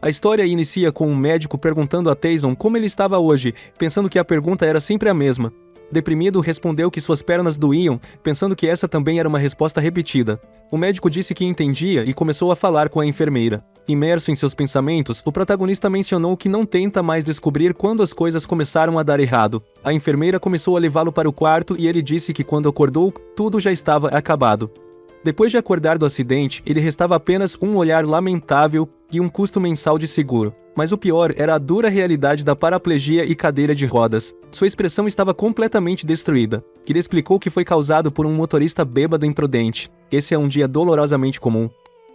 A história inicia com um médico perguntando a Taysom como ele estava hoje, pensando que a pergunta era sempre a mesma. Deprimido, respondeu que suas pernas doíam, pensando que essa também era uma resposta repetida. O médico disse que entendia e começou a falar com a enfermeira. Imerso em seus pensamentos, o protagonista mencionou que não tenta mais descobrir quando as coisas começaram a dar errado. A enfermeira começou a levá-lo para o quarto e ele disse que quando acordou, tudo já estava acabado. Depois de acordar do acidente, ele restava apenas um olhar lamentável e um custo mensal de seguro. Mas o pior era a dura realidade da paraplegia e cadeira de rodas. Sua expressão estava completamente destruída. Ele explicou que foi causado por um motorista bêbado imprudente. Esse é um dia dolorosamente comum.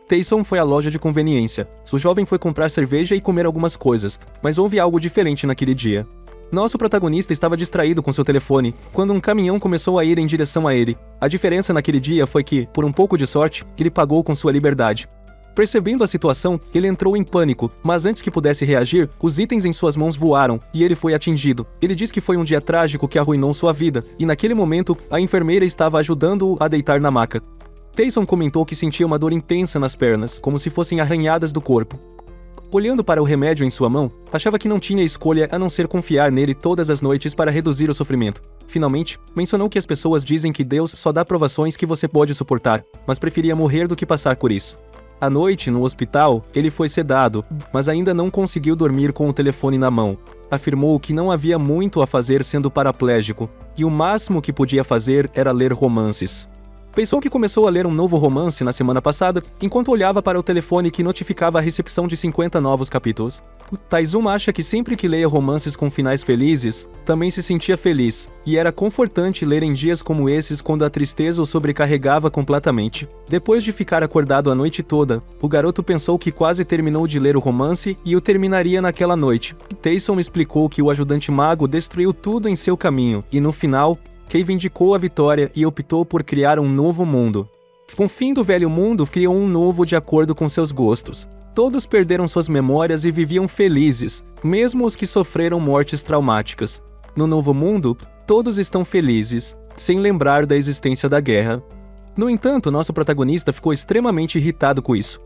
Taysom foi à loja de conveniência. O jovem foi comprar cerveja e comer algumas coisas, mas houve algo diferente naquele dia. Nosso protagonista estava distraído com seu telefone, quando um caminhão começou a ir em direção a ele. A diferença naquele dia foi que, por um pouco de sorte, ele pagou com sua liberdade. Percebendo a situação, ele entrou em pânico, mas antes que pudesse reagir, os itens em suas mãos voaram, e ele foi atingido. Ele diz que foi um dia trágico que arruinou sua vida, e naquele momento, a enfermeira estava ajudando-o a deitar na maca. Taysom comentou que sentia uma dor intensa nas pernas, como se fossem arranhadas do corpo. Olhando para o remédio em sua mão, achava que não tinha escolha a não ser confiar nele todas as noites para reduzir o sofrimento. Finalmente, mencionou que as pessoas dizem que Deus só dá provações que você pode suportar, mas preferia morrer do que passar por isso. À noite, no hospital, ele foi sedado, mas ainda não conseguiu dormir com o telefone na mão. Afirmou que não havia muito a fazer sendo paraplégico, e o máximo que podia fazer era ler romances. Pensou que começou a ler um novo romance na semana passada, enquanto olhava para o telefone que notificava a recepção de 50 novos capítulos. Taysom acha que sempre que leia romances com finais felizes, também se sentia feliz, e era confortante ler em dias como esses quando a tristeza o sobrecarregava completamente. Depois de ficar acordado a noite toda, o garoto pensou que quase terminou de ler o romance e o terminaria naquela noite. Taysom explicou que o ajudante mago destruiu tudo em seu caminho, e no final, reivindicou a vitória e optou por criar um novo mundo. Com o fim do velho mundo, criou um novo de acordo com seus gostos. Todos perderam suas memórias e viviam felizes, mesmo os que sofreram mortes traumáticas. No novo mundo, todos estão felizes, sem lembrar da existência da guerra. No entanto, nosso protagonista ficou extremamente irritado com isso.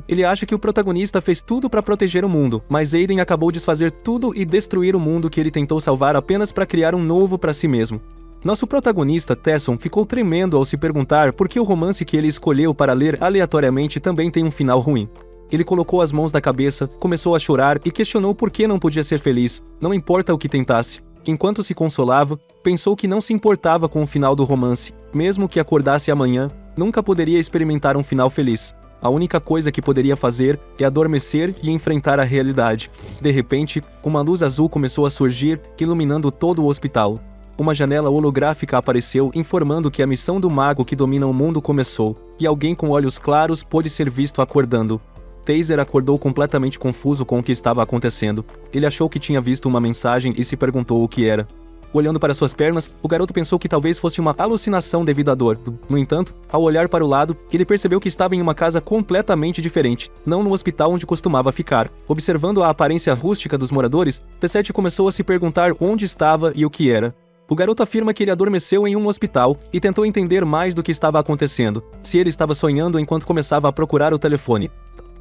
Ele acha que o protagonista fez tudo para proteger o mundo, mas Aiden acabou de desfazer tudo e destruir o mundo que ele tentou salvar apenas para criar um novo para si mesmo. Nosso protagonista, Taysom, ficou tremendo ao se perguntar por que o romance que ele escolheu para ler aleatoriamente também tem um final ruim. Ele colocou as mãos na cabeça, começou a chorar e questionou por que não podia ser feliz, não importa o que tentasse. Enquanto se consolava, pensou que não se importava com o final do romance, mesmo que acordasse amanhã, nunca poderia experimentar um final feliz. A única coisa que poderia fazer é adormecer e enfrentar a realidade. De repente, uma luz azul começou a surgir, iluminando todo o hospital. Uma janela holográfica apareceu, informando que a missão do mago que domina o mundo começou, e alguém com olhos claros pôde ser visto acordando. Taser acordou completamente confuso com o que estava acontecendo. Ele achou que tinha visto uma mensagem e se perguntou o que era. Olhando para suas pernas, o garoto pensou que talvez fosse uma alucinação devido à dor. No entanto, ao olhar para o lado, ele percebeu que estava em uma casa completamente diferente, não no hospital onde costumava ficar. Observando a aparência rústica dos moradores, T7 começou a se perguntar onde estava e o que era. O garoto afirma que ele adormeceu em um hospital e tentou entender mais do que estava acontecendo, se ele estava sonhando enquanto começava a procurar o telefone.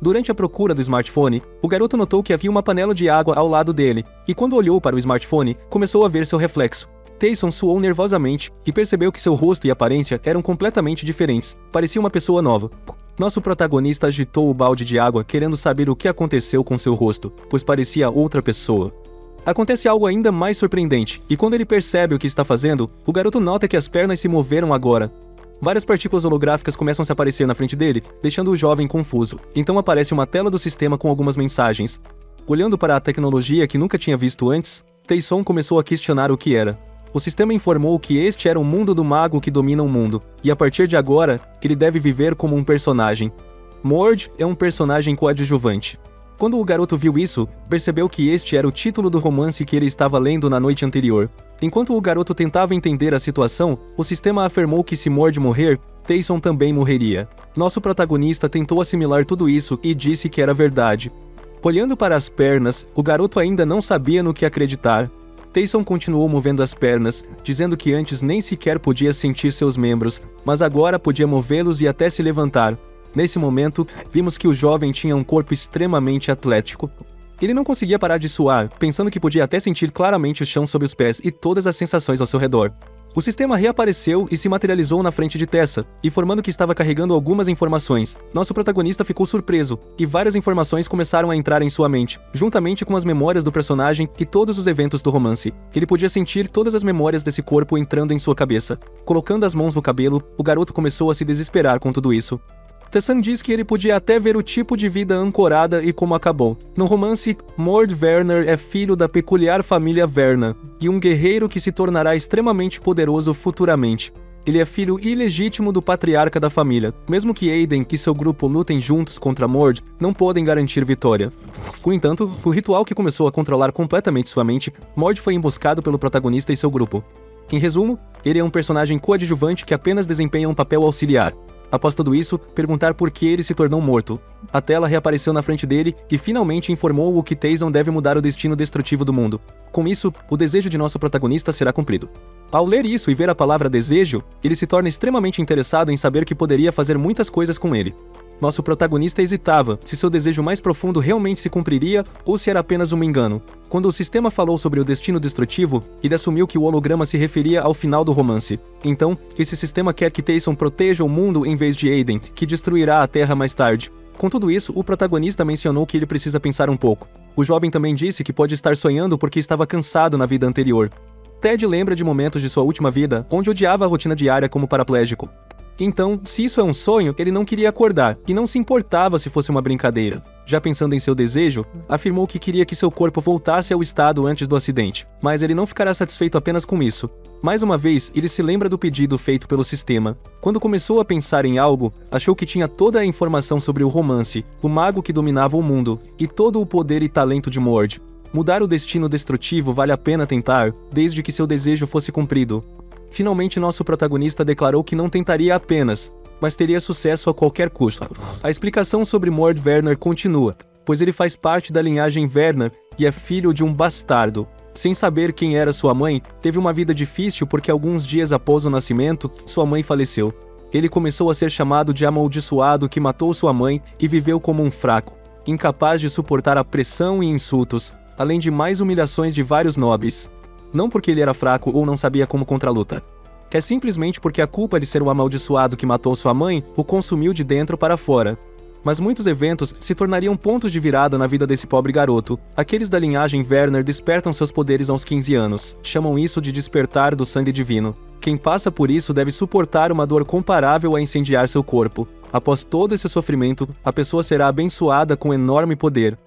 Durante a procura do smartphone, o garoto notou que havia uma panela de água ao lado dele, e quando olhou para o smartphone, começou a ver seu reflexo. Taysom suou nervosamente e percebeu que seu rosto e aparência eram completamente diferentes, parecia uma pessoa nova. Nosso protagonista agitou o balde de água querendo saber o que aconteceu com seu rosto, pois parecia outra pessoa. Acontece algo ainda mais surpreendente, e quando ele percebe o que está fazendo, o garoto nota que as pernas se moveram agora. Várias partículas holográficas começam a se aparecer na frente dele, deixando o jovem confuso. Então aparece uma tela do sistema com algumas mensagens. Olhando para a tecnologia que nunca tinha visto antes, Taysom começou a questionar o que era. O sistema informou que este era o mundo do mago que domina o mundo, e a partir de agora, ele deve viver como um personagem. Mord é um personagem coadjuvante. Quando o garoto viu isso, percebeu que este era o título do romance que ele estava lendo na noite anterior. Enquanto o garoto tentava entender a situação, o sistema afirmou que se Mord morrer, Taysom também morreria. Nosso protagonista tentou assimilar tudo isso e disse que era verdade. Olhando para as pernas, o garoto ainda não sabia no que acreditar. Taysom continuou movendo as pernas, dizendo que antes nem sequer podia sentir seus membros, mas agora podia movê-los e até se levantar. Nesse momento, vimos que o jovem tinha um corpo extremamente atlético. Ele não conseguia parar de suar, pensando que podia até sentir claramente o chão sob os pés e todas as sensações ao seu redor. O sistema reapareceu e se materializou na frente de Tessa, informando que estava carregando algumas informações. Nosso protagonista ficou surpreso, e várias informações começaram a entrar em sua mente, juntamente com as memórias do personagem e todos os eventos do romance. Ele podia sentir todas as memórias desse corpo entrando em sua cabeça. Colocando as mãos no cabelo, o garoto começou a se desesperar com tudo isso. Tessan diz que ele podia até ver o tipo de vida ancorada e como acabou. No romance, Mord Werner é filho da peculiar família Werner, e um guerreiro que se tornará extremamente poderoso futuramente. Ele é filho ilegítimo do patriarca da família. Mesmo que Aiden e seu grupo lutem juntos contra Mord, não podem garantir vitória. No entanto, o ritual que começou a controlar completamente sua mente, Mord foi emboscado pelo protagonista e seu grupo. Em resumo, ele é um personagem coadjuvante que apenas desempenha um papel auxiliar. Após tudo isso, perguntar por que ele se tornou morto. A tela reapareceu na frente dele e finalmente informou o que Tayson deve mudar o destino destrutivo do mundo. Com isso, o desejo de nosso protagonista será cumprido. Ao ler isso e ver a palavra desejo, ele se torna extremamente interessado em saber que poderia fazer muitas coisas com ele. Nosso protagonista hesitava se seu desejo mais profundo realmente se cumpriria ou se era apenas um engano. Quando o sistema falou sobre o destino destrutivo, ele assumiu que o holograma se referia ao final do romance. Então, esse sistema quer que Tayson proteja o mundo em vez de Aiden, que destruirá a Terra mais tarde. Com tudo isso, o protagonista mencionou que ele precisa pensar um pouco. O jovem também disse que pode estar sonhando porque estava cansado na vida anterior. Ted lembra de momentos de sua última vida, onde odiava a rotina diária como paraplégico. Então, se isso é um sonho, ele não queria acordar, e não se importava se fosse uma brincadeira. Já pensando em seu desejo, afirmou que queria que seu corpo voltasse ao estado antes do acidente, mas ele não ficará satisfeito apenas com isso. Mais uma vez, ele se lembra do pedido feito pelo sistema. Quando começou a pensar em algo, achou que tinha toda a informação sobre o romance, o mago que dominava o mundo, e todo o poder e talento de Mord. Mudar o destino destrutivo vale a pena tentar, desde que seu desejo fosse cumprido. Finalmente, nosso protagonista declarou que não tentaria apenas, mas teria sucesso a qualquer custo. A explicação sobre Mord Werner continua, pois ele faz parte da linhagem Werner e é filho de um bastardo. Sem saber quem era sua mãe, teve uma vida difícil porque alguns dias após o nascimento, sua mãe faleceu. Ele começou a ser chamado de amaldiçoado que matou sua mãe e viveu como um fraco, incapaz de suportar a pressão e insultos, além de mais humilhações de vários nobres. Não porque ele era fraco ou não sabia como contra-luta. É simplesmente porque a culpa de ser o amaldiçoado que matou sua mãe o consumiu de dentro para fora. Mas muitos eventos se tornariam pontos de virada na vida desse pobre garoto. Aqueles da linhagem Werner despertam seus poderes aos 15 anos. Chamam isso de despertar do sangue divino. Quem passa por isso deve suportar uma dor comparável a incendiar seu corpo. Após todo esse sofrimento, a pessoa será abençoada com enorme poder.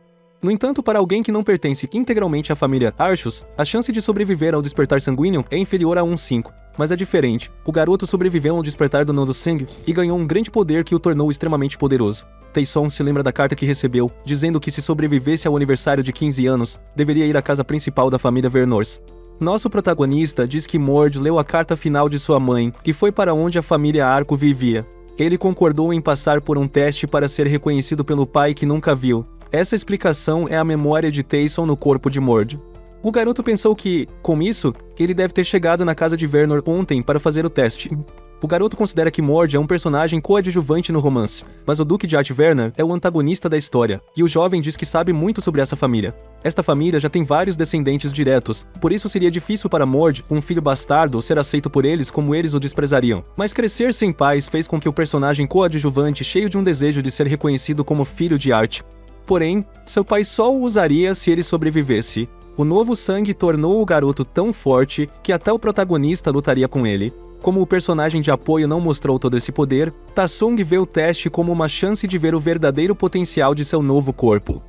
No entanto, para alguém que não pertence integralmente à família Archus, a chance de sobreviver ao despertar sanguíneo é inferior a 1/5. Mas é diferente. O garoto sobreviveu ao despertar do nó do sangue e ganhou um grande poder que o tornou extremamente poderoso. Tayson se lembra da carta que recebeu, dizendo que se sobrevivesse ao aniversário de 15 anos, deveria ir à casa principal da família Vernors. Nosso protagonista diz que Mord leu a carta final de sua mãe, que foi para onde a família Arco vivia. Ele concordou em passar por um teste para ser reconhecido pelo pai que nunca viu. Essa explicação é a memória de Tayson no corpo de Mord. O garoto pensou que, com isso, ele deve ter chegado na casa de Vernor ontem para fazer o teste. O garoto considera que Mord é um personagem coadjuvante no romance, mas o Duque de Art Werner é o antagonista da história, e o jovem diz que sabe muito sobre essa família. Esta família já tem vários descendentes diretos, por isso seria difícil para Mord, um filho bastardo, ser aceito por eles como eles o desprezariam. Mas crescer sem pais fez com que o personagem coadjuvante, cheio de um desejo de ser reconhecido como filho de Art. Porém, seu pai só o usaria se ele sobrevivesse. O novo sangue tornou o garoto tão forte que até o protagonista lutaria com ele. Como o personagem de apoio não mostrou todo esse poder, Tassung vê o teste como uma chance de ver o verdadeiro potencial de seu novo corpo.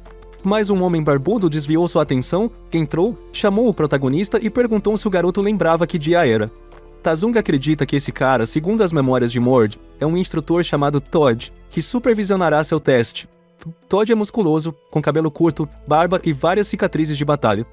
Mas um homem barbudo desviou sua atenção, entrou, chamou o protagonista e perguntou se o garoto lembrava que dia era. Tassung acredita que esse cara, segundo as memórias de Mord, é um instrutor chamado Todd, que supervisionará seu teste. Todd é musculoso, com cabelo curto, barba e várias cicatrizes de batalha.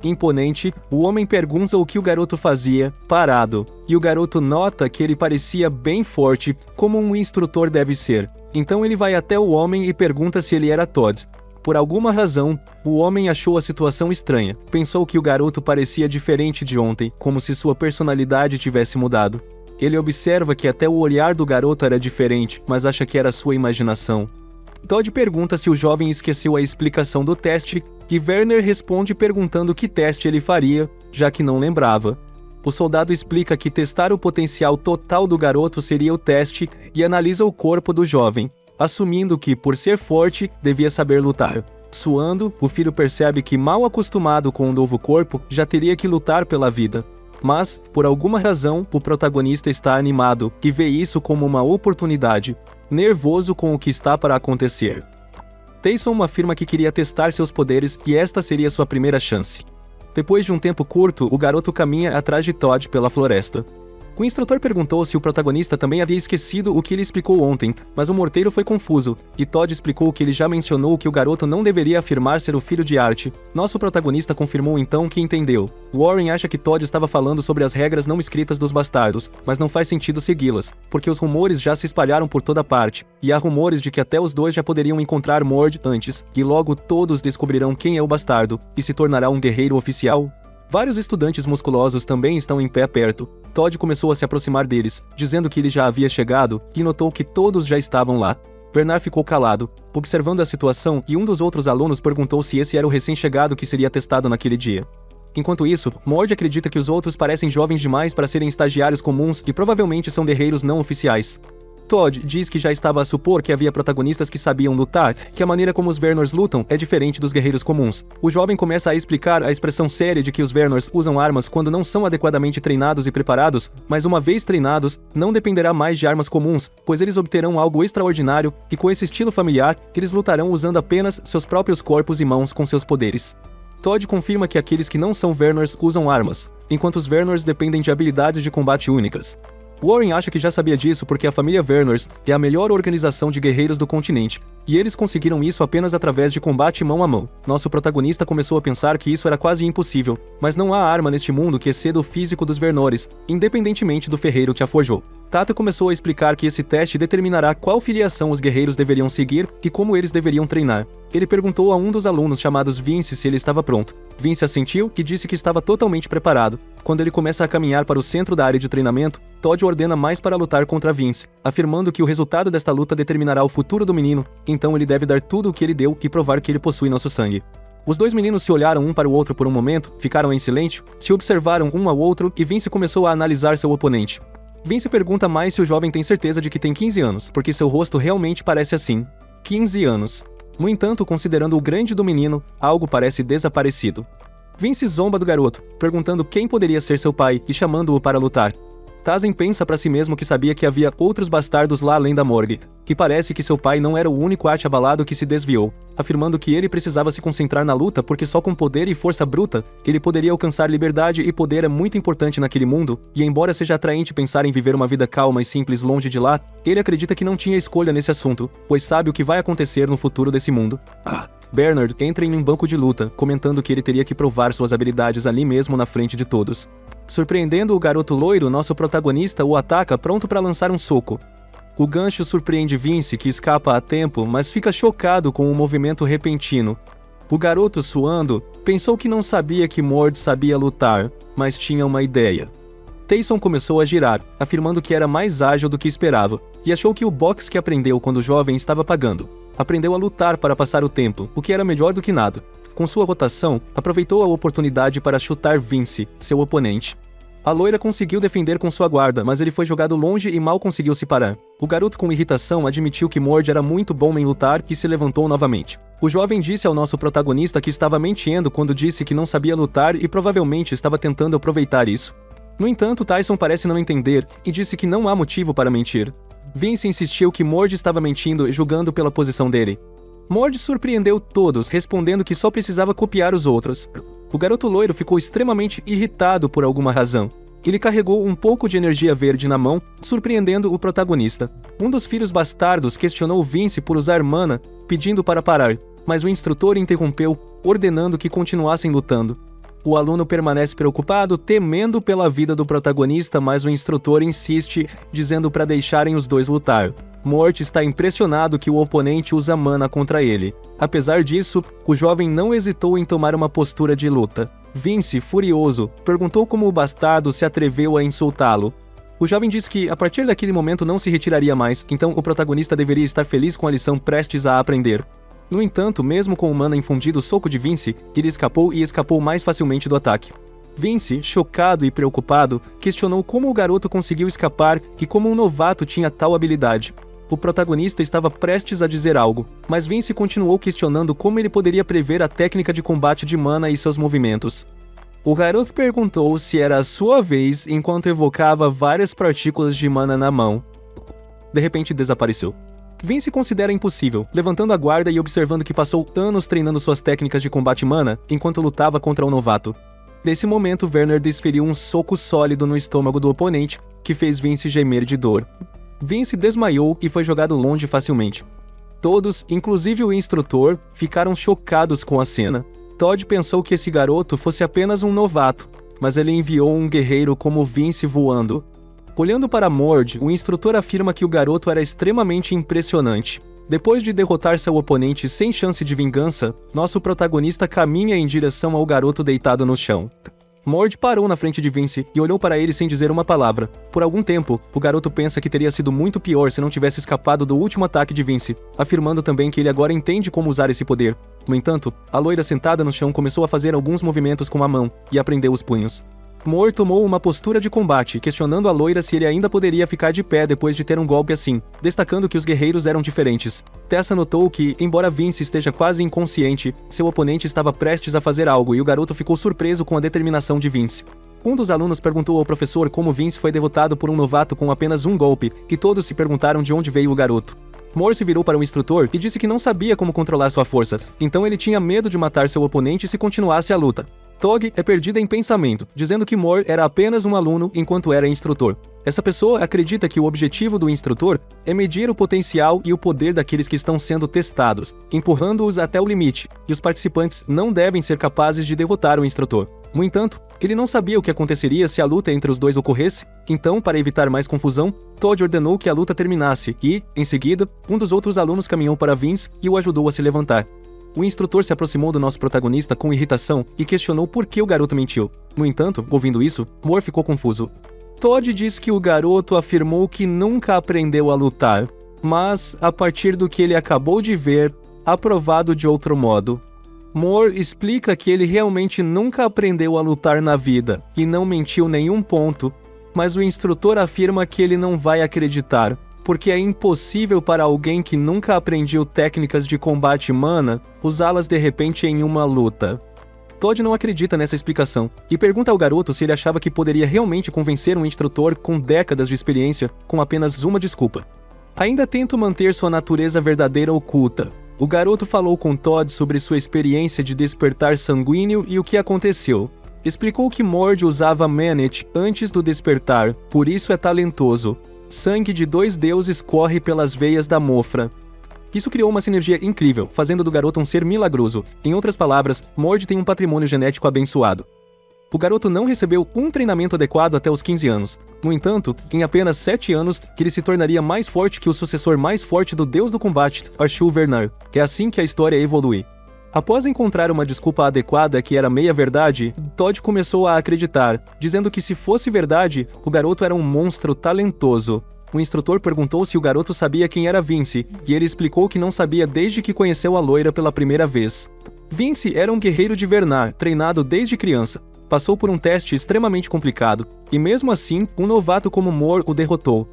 Imponente, o homem pergunta o que o garoto fazia, parado, e o garoto nota que ele parecia bem forte, como um instrutor deve ser. Então ele vai até o homem e pergunta se ele era Todd. Por alguma razão, o homem achou a situação estranha. Pensou que o garoto parecia diferente de ontem, como se sua personalidade tivesse mudado. Ele observa que até o olhar do garoto era diferente, mas acha que era sua imaginação. Todd pergunta se o jovem esqueceu a explicação do teste, e Werner responde perguntando que teste ele faria, já que não lembrava. O soldado explica que testar o potencial total do garoto seria o teste e analisa o corpo do jovem, assumindo que, por ser forte, devia saber lutar. Suando, o filho percebe que, mal acostumado com um novo corpo, já teria que lutar pela vida. Mas, por alguma razão, o protagonista está animado e vê isso como uma oportunidade, nervoso com o que está para acontecer. Taysom afirma que queria testar seus poderes e esta seria sua primeira chance. Depois de um tempo curto, o garoto caminha atrás de Todd pela floresta. O instrutor perguntou se o protagonista também havia esquecido o que ele explicou ontem, mas o morteiro foi confuso, e Todd explicou que ele já mencionou que o garoto não deveria afirmar ser o filho de Art. Nosso protagonista confirmou então que entendeu. Warren acha que Todd estava falando sobre as regras não escritas dos bastardos, mas não faz sentido segui-las, porque os rumores já se espalharam por toda parte, e há rumores de que até os dois já poderiam encontrar Mord antes, e logo todos descobrirão quem é o bastardo, e se tornará um guerreiro oficial. Vários estudantes musculosos também estão em pé perto. Todd começou a se aproximar deles, dizendo que ele já havia chegado, e notou que todos já estavam lá. Bernard ficou calado, observando a situação, e um dos outros alunos perguntou se esse era o recém-chegado que seria testado naquele dia. Enquanto isso, Mord acredita que os outros parecem jovens demais para serem estagiários comuns e provavelmente são guerreiros não oficiais. Todd diz que já estava a supor que havia protagonistas que sabiam lutar, que a maneira como os Vernors lutam é diferente dos guerreiros comuns. O jovem começa a explicar a expressão séria de que os Vernors usam armas quando não são adequadamente treinados e preparados, mas uma vez treinados, não dependerá mais de armas comuns, pois eles obterão algo extraordinário, e com esse estilo familiar, eles lutarão usando apenas seus próprios corpos e mãos com seus poderes. Todd confirma que aqueles que não são Vernors usam armas, enquanto os Vernors dependem de habilidades de combate únicas. Warren acha que já sabia disso porque a família Vernors é a melhor organização de guerreiros do continente, e eles conseguiram isso apenas através de combate mão a mão. Nosso protagonista começou a pensar que isso era quase impossível, mas não há arma neste mundo que exceda o físico dos Vernores, independentemente do ferreiro que a forjou. Tata começou a explicar que esse teste determinará qual filiação os guerreiros deveriam seguir e como eles deveriam treinar. Ele perguntou a um dos alunos chamados Vince se ele estava pronto. Vince assentiu e disse que estava totalmente preparado. Quando ele começa a caminhar para o centro da área de treinamento, Todd ordena mais para lutar contra Vince, afirmando que o resultado desta luta determinará o futuro do menino, então ele deve dar tudo o que ele deu e provar que ele possui nosso sangue. Os dois meninos se olharam um para o outro por um momento, ficaram em silêncio, se observaram um ao outro e Vince começou a analisar seu oponente. Vince pergunta mais se o jovem tem certeza de que tem 15 anos, porque seu rosto realmente parece assim. 15 anos. No entanto, considerando o grande do menino, algo parece desaparecido. Vince zomba do garoto, perguntando quem poderia ser seu pai e chamando-o para lutar. Tazen pensa para si mesmo que sabia que havia outros bastardos lá além da morgue, que parece que seu pai não era o único arte abalado que se desviou, afirmando que ele precisava se concentrar na luta porque só com poder e força bruta ele poderia alcançar liberdade, e poder é muito importante naquele mundo, e embora seja atraente pensar em viver uma vida calma e simples longe de lá, ele acredita que não tinha escolha nesse assunto, pois sabe o que vai acontecer no futuro desse mundo. Bernard entra em um banco de luta, comentando que ele teria que provar suas habilidades ali mesmo na frente de todos. Surpreendendo o garoto loiro, nosso protagonista o ataca pronto para lançar um soco. O gancho surpreende Vince, que escapa a tempo, mas fica chocado com o movimento repentino. O garoto, suando, pensou que não sabia que Mord sabia lutar, mas tinha uma ideia. Taysom começou a girar, afirmando que era mais ágil do que esperava, e achou que o boxe que aprendeu quando jovem estava pagando. Aprendeu a lutar para passar o tempo, o que era melhor do que nada. Com sua rotação, aproveitou a oportunidade para chutar Vince, seu oponente. A loira conseguiu defender com sua guarda, mas ele foi jogado longe e mal conseguiu se parar. O garoto, com irritação, admitiu que Mord era muito bom em lutar e se levantou novamente. O jovem disse ao nosso protagonista que estava mentindo quando disse que não sabia lutar e provavelmente estava tentando aproveitar isso. No entanto, Tyson parece não entender e disse que não há motivo para mentir. Vince insistiu que Mord estava mentindo, julgando pela posição dele. Mord surpreendeu todos, respondendo que só precisava copiar os outros. O garoto loiro ficou extremamente irritado por alguma razão. Ele carregou um pouco de energia verde na mão, surpreendendo o protagonista. Um dos filhos bastardos questionou Vince por usar mana, pedindo para parar, mas o instrutor interrompeu, ordenando que continuassem lutando. O aluno permanece preocupado, temendo pela vida do protagonista, mas o instrutor insiste, dizendo para deixarem os dois lutar. Mort está impressionado que o oponente usa mana contra ele. Apesar disso, o jovem não hesitou em tomar uma postura de luta. Vince, furioso, perguntou como o bastardo se atreveu a insultá-lo. O jovem disse que, a partir daquele momento, não se retiraria mais, então o protagonista deveria estar feliz com a lição prestes a aprender. No entanto, mesmo com o mana infundido soco de Vince, ele escapou e escapou mais facilmente do ataque. Vince, chocado e preocupado, questionou como o garoto conseguiu escapar e como um novato tinha tal habilidade. O protagonista estava prestes a dizer algo, mas Vince continuou questionando como ele poderia prever a técnica de combate de mana e seus movimentos. O garoto perguntou se era a sua vez enquanto evocava várias partículas de mana na mão. De repente desapareceu. Vince considera impossível, levantando a guarda e observando que passou anos treinando suas técnicas de combate mana enquanto lutava contra o novato. Nesse momento, Werner desferiu um soco sólido no estômago do oponente, que fez Vince gemer de dor. Vince desmaiou e foi jogado longe facilmente. Todos, inclusive o instrutor, ficaram chocados com a cena. Todd pensou que esse garoto fosse apenas um novato, mas ele enviou um guerreiro como Vince voando. Olhando para Mord, o instrutor afirma que o garoto era extremamente impressionante. Depois de derrotar seu oponente sem chance de vingança, nosso protagonista caminha em direção ao garoto deitado no chão. Mord parou na frente de Vince e olhou para ele sem dizer uma palavra. Por algum tempo, o garoto pensa que teria sido muito pior se não tivesse escapado do último ataque de Vince, afirmando também que ele agora entende como usar esse poder. No entanto, a loira sentada no chão começou a fazer alguns movimentos com a mão e aprendeu os punhos. Mord tomou uma postura de combate, questionando a loira se ele ainda poderia ficar de pé depois de ter um golpe assim, destacando que os guerreiros eram diferentes. Tessa notou que, embora Vince esteja quase inconsciente, seu oponente estava prestes a fazer algo e o garoto ficou surpreso com a determinação de Vince. Um dos alunos perguntou ao professor como Vince foi derrotado por um novato com apenas um golpe, e todos se perguntaram de onde veio o garoto. Mord se virou para o instrutor e disse que não sabia como controlar sua força, então ele tinha medo de matar seu oponente se continuasse a luta. Tog é perdida em pensamento, dizendo que Mord era apenas um aluno enquanto era instrutor. Essa pessoa acredita que o objetivo do instrutor é medir o potencial e o poder daqueles que estão sendo testados, empurrando-os até o limite, e os participantes não devem ser capazes de derrotar o instrutor. No entanto, ele não sabia o que aconteceria se a luta entre os dois ocorresse, então, para evitar mais confusão, Todd ordenou que a luta terminasse e, em seguida, um dos outros alunos caminhou para Vince e o ajudou a se levantar. O instrutor se aproximou do nosso protagonista com irritação e questionou por que o garoto mentiu. No entanto, ouvindo isso, Mord ficou confuso. Todd diz que o garoto afirmou que nunca aprendeu a lutar, mas, a partir do que ele acabou de ver, aprovado de outro modo. Mord explica que ele realmente nunca aprendeu a lutar na vida e não mentiu nenhum ponto, mas o instrutor afirma que ele não vai acreditar, porque é impossível para alguém que nunca aprendeu técnicas de combate mana usá-las de repente em uma luta. Todd não acredita nessa explicação e pergunta ao garoto se ele achava que poderia realmente convencer um instrutor com décadas de experiência com apenas uma desculpa. Ainda tento manter sua natureza verdadeira oculta. O garoto falou com Todd sobre sua experiência de despertar sanguíneo e o que aconteceu. Explicou que Mord usava Manet antes do despertar, por isso é talentoso. Sangue de 2 deuses corre pelas veias da Mofra. Isso criou uma sinergia incrível, fazendo do garoto um ser milagroso. Em outras palavras, Mord tem um patrimônio genético abençoado. O garoto não recebeu um treinamento adequado até os 15 anos. No entanto, em apenas 7 anos, que ele se tornaria mais forte que o sucessor mais forte do deus do combate, Ashur Vernar. É assim que a história evolui. Após encontrar uma desculpa adequada que era meia-verdade, Todd começou a acreditar, dizendo que se fosse verdade, o garoto era um monstro talentoso. O instrutor perguntou se o garoto sabia quem era Vince, e ele explicou que não sabia desde que conheceu a loira pela primeira vez. Vince era um guerreiro de Vernar, treinado desde criança. Passou por um teste extremamente complicado, e mesmo assim, um novato como Mord o derrotou.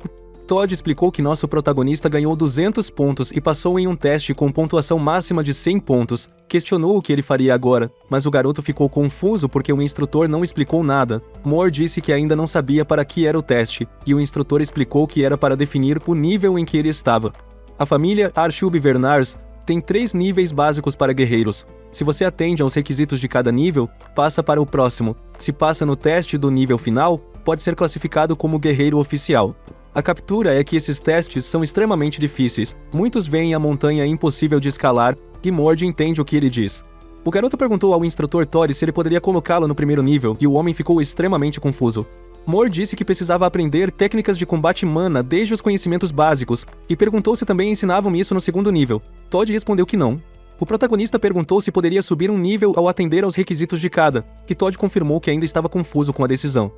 Todd explicou que nosso protagonista ganhou 200 pontos e passou em um teste com pontuação máxima de 100 pontos. Questionou o que ele faria agora, mas o garoto ficou confuso porque o instrutor não explicou nada. Mord disse que ainda não sabia para que era o teste, e o instrutor explicou que era para definir o nível em que ele estava. A família Arshub Vernars tem 3 níveis básicos para guerreiros. Se você atende aos requisitos de cada nível, passa para o próximo. Se passa no teste do nível final, pode ser classificado como guerreiro oficial. A captura é que esses testes são extremamente difíceis. Muitos veem a montanha impossível de escalar, e Mord entende o que ele diz. O garoto perguntou ao instrutor Todd se ele poderia colocá-lo no primeiro nível, e o homem ficou extremamente confuso. Mord disse que precisava aprender técnicas de combate mana desde os conhecimentos básicos, e perguntou se também ensinavam isso no segundo nível. Todd respondeu que não. O protagonista perguntou se poderia subir um nível ao atender aos requisitos de cada, e Todd confirmou que ainda estava confuso com a decisão.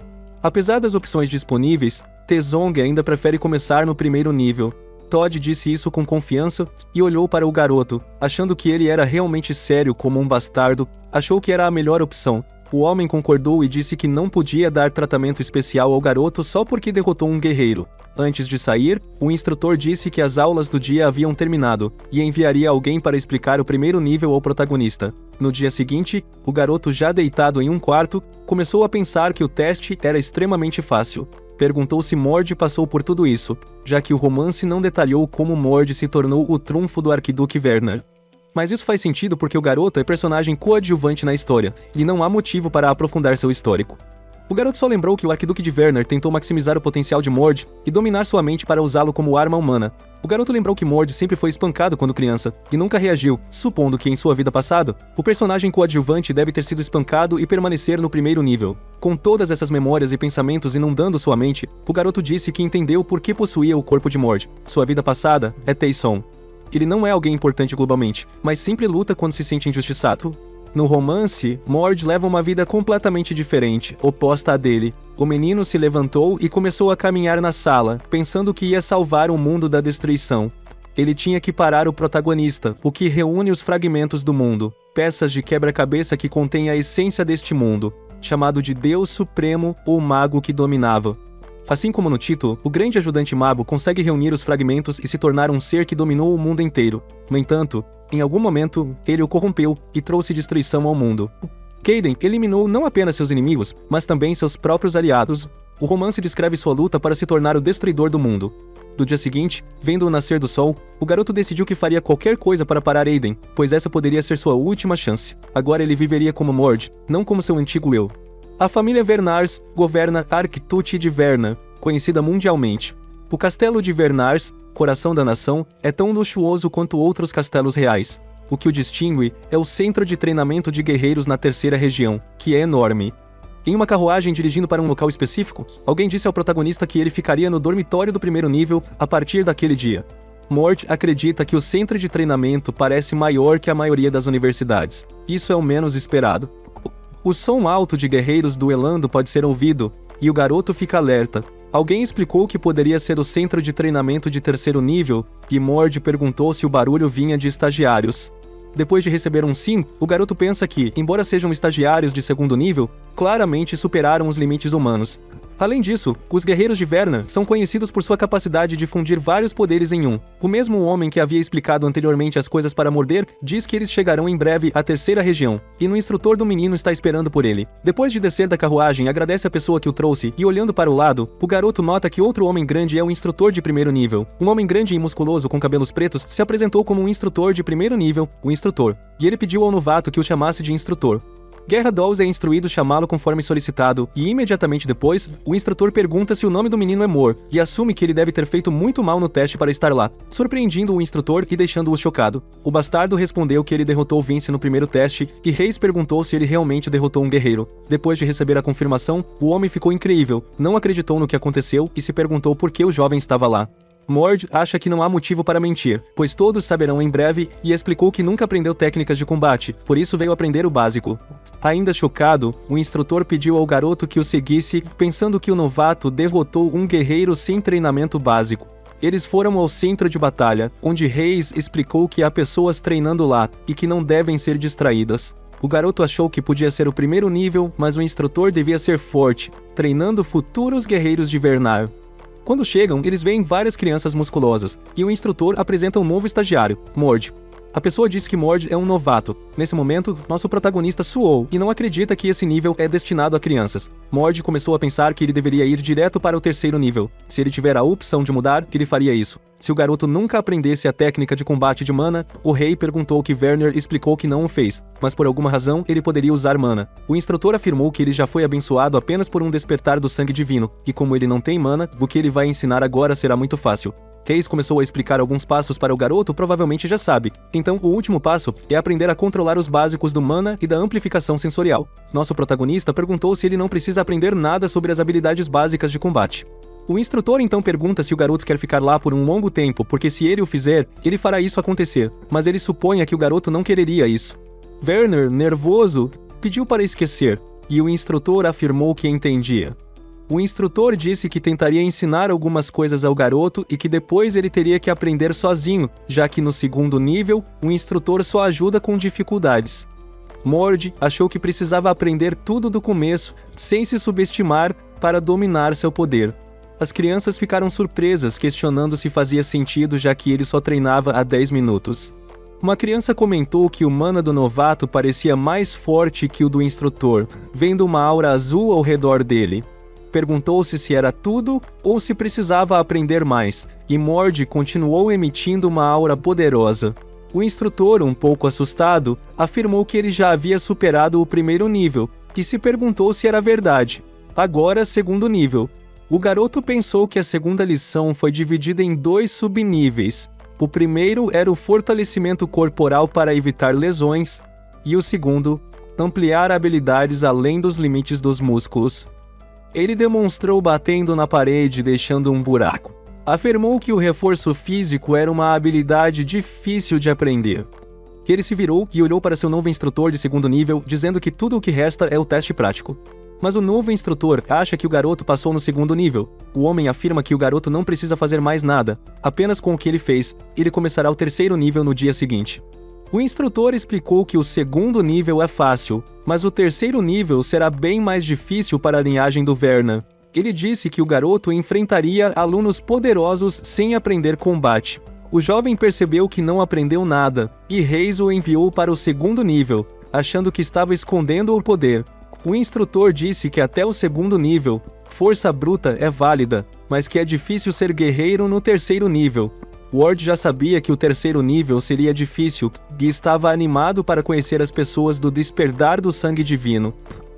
Apesar das opções disponíveis, Taezong ainda prefere começar no primeiro nível. Todd disse isso com confiança e olhou para o garoto, achando que ele era realmente sério como um bastardo, achou que era a melhor opção. O homem concordou e disse que não podia dar tratamento especial ao garoto só porque derrotou um guerreiro. Antes de sair, o instrutor disse que as aulas do dia haviam terminado e enviaria alguém para explicar o primeiro nível ao protagonista. No dia seguinte, o garoto, já deitado em um quarto, começou a pensar que o teste era extremamente fácil. Perguntou se Mord passou por tudo isso, já que o romance não detalhou como Mord se tornou o trunfo do Arquiduque Werner. Mas isso faz sentido porque o garoto é personagem coadjuvante na história, e não há motivo para aprofundar seu histórico. O garoto só lembrou que o Arquiduque de Werner tentou maximizar o potencial de Mord e dominar sua mente para usá-lo como arma humana. O garoto lembrou que Mord sempre foi espancado quando criança, e nunca reagiu, supondo que em sua vida passada, o personagem coadjuvante deve ter sido espancado e permanecer no primeiro nível. Com todas essas memórias e pensamentos inundando sua mente, o garoto disse que entendeu por que possuía o corpo de Mord. Sua vida passada é Taesong. Ele não é alguém importante globalmente, mas sempre luta quando se sente injustiçado. No romance, Mord leva uma vida completamente diferente, oposta à dele. O menino se levantou e começou a caminhar na sala, pensando que ia salvar o mundo da destruição. Ele tinha que parar o protagonista, o que reúne os fragmentos do mundo, peças de quebra-cabeça que contêm a essência deste mundo, chamado de Deus Supremo ou Mago que dominava. Assim como no título, o grande ajudante mago consegue reunir os fragmentos e se tornar um ser que dominou o mundo inteiro. No entanto, em algum momento, ele o corrompeu e trouxe destruição ao mundo. Kaden eliminou não apenas seus inimigos, mas também seus próprios aliados. O romance descreve sua luta para se tornar o destruidor do mundo. No dia seguinte, vendo o nascer do sol, o garoto decidiu que faria qualquer coisa para parar Aiden, pois essa poderia ser sua última chance. Agora ele viveria como Mord, não como seu antigo eu. A família Vernars governa Arctute de Verna, conhecida mundialmente. O castelo de Vernars, coração da nação, é tão luxuoso quanto outros castelos reais. O que o distingue é o centro de treinamento de guerreiros na terceira região, que é enorme. Em uma carruagem dirigindo para um local específico, alguém disse ao protagonista que ele ficaria no dormitório do primeiro nível a partir daquele dia. Mord acredita que o centro de treinamento parece maior que a maioria das universidades. Isso é o menos esperado. O som alto de guerreiros duelando pode ser ouvido, e o garoto fica alerta. Alguém explicou que poderia ser o centro de treinamento de terceiro nível, e Mord perguntou se o barulho vinha de estagiários. Depois de receber um sim, o garoto pensa que, embora sejam estagiários de segundo nível, claramente superaram os limites humanos. Além disso, os guerreiros de Verna são conhecidos por sua capacidade de fundir vários poderes em um. O mesmo homem que havia explicado anteriormente as coisas para morder, diz que eles chegarão em breve à terceira região, e o instrutor do menino está esperando por ele. Depois de descer da carruagem, agradece a pessoa que o trouxe, e olhando para o lado, o garoto nota que outro homem grande é o instrutor de primeiro nível. Um homem grande e musculoso com cabelos pretos se apresentou como um instrutor de primeiro nível, o instrutor, e ele pediu ao novato que o chamasse de instrutor. Guerra Dolls é instruído chamá-lo conforme solicitado, e imediatamente depois, o instrutor pergunta se o nome do menino é Mor, e assume que ele deve ter feito muito mal no teste para estar lá, surpreendendo o instrutor e deixando-o chocado. O bastardo respondeu que ele derrotou Vince no primeiro teste, e Reis perguntou se ele realmente derrotou um guerreiro. Depois de receber a confirmação, o homem ficou incrível, não acreditou no que aconteceu e se perguntou por que o jovem estava lá. Mord acha que não há motivo para mentir, pois todos saberão em breve, e explicou que nunca aprendeu técnicas de combate, por isso veio aprender o básico. Ainda chocado, o instrutor pediu ao garoto que o seguisse, pensando que o novato derrotou um guerreiro sem treinamento básico. Eles foram ao centro de batalha, onde Reis explicou que há pessoas treinando lá, e que não devem ser distraídas. O garoto achou que podia ser o primeiro nível, mas o instrutor devia ser forte, treinando futuros guerreiros de Vernar. Quando chegam, eles veem várias crianças musculosas, e o instrutor apresenta um novo estagiário, Mord. A pessoa diz que Mord é um novato. Nesse momento, nosso protagonista suou e não acredita que esse nível é destinado a crianças. Mord começou a pensar que ele deveria ir direto para o terceiro nível. Se ele tiver a opção de mudar, ele faria isso. Se o garoto nunca aprendesse a técnica de combate de mana, o rei perguntou que Werner explicou que não o fez, mas por alguma razão ele poderia usar mana. O instrutor afirmou que ele já foi abençoado apenas por um despertar do sangue divino, e como ele não tem mana, o que ele vai ensinar agora será muito fácil. Case começou a explicar alguns passos para o garoto, provavelmente já sabe. Então, o último passo é aprender a controlar os básicos do mana e da amplificação sensorial. Nosso protagonista perguntou se ele não precisa aprender nada sobre as habilidades básicas de combate. O instrutor então pergunta se o garoto quer ficar lá por um longo tempo, porque se ele o fizer, ele fará isso acontecer, mas ele suponha que o garoto não quereria isso. Werner, nervoso, pediu para esquecer, e o instrutor afirmou que entendia. O instrutor disse que tentaria ensinar algumas coisas ao garoto e que depois ele teria que aprender sozinho, já que no segundo nível, o instrutor só ajuda com dificuldades. Mord achou que precisava aprender tudo do começo, sem se subestimar, para dominar seu poder. As crianças ficaram surpresas, questionando se fazia sentido, já que ele só treinava há 10 minutos. Uma criança comentou que o mana do novato parecia mais forte que o do instrutor, vendo uma aura azul ao redor dele. Perguntou-se se era tudo ou se precisava aprender mais, e Mord continuou emitindo uma aura poderosa. O instrutor, um pouco assustado, afirmou que ele já havia superado o primeiro nível, e se perguntou se era verdade. Agora, segundo nível. O garoto pensou que a segunda lição foi dividida em 2 subníveis. O primeiro era o fortalecimento corporal para evitar lesões, e o segundo, ampliar habilidades além dos limites dos músculos. Ele demonstrou batendo na parede, deixando um buraco. Afirmou que o reforço físico era uma habilidade difícil de aprender. Ele se virou e olhou para seu novo instrutor de segundo nível, dizendo que tudo o que resta é o teste prático. Mas o novo instrutor acha que o garoto passou no segundo nível. O homem afirma que o garoto não precisa fazer mais nada, apenas com o que ele fez, ele começará o terceiro nível no dia seguinte. O instrutor explicou que o segundo nível é fácil, mas o terceiro nível será bem mais difícil para a linhagem do Verna. Ele disse que o garoto enfrentaria alunos poderosos sem aprender combate. O jovem percebeu que não aprendeu nada, e Reis o enviou para o segundo nível, achando que estava escondendo o poder. O instrutor disse que até o segundo nível, força bruta é válida, mas que é difícil ser guerreiro no terceiro nível. Ward já sabia que o terceiro nível seria difícil e estava animado para conhecer as pessoas do despertar do sangue divino.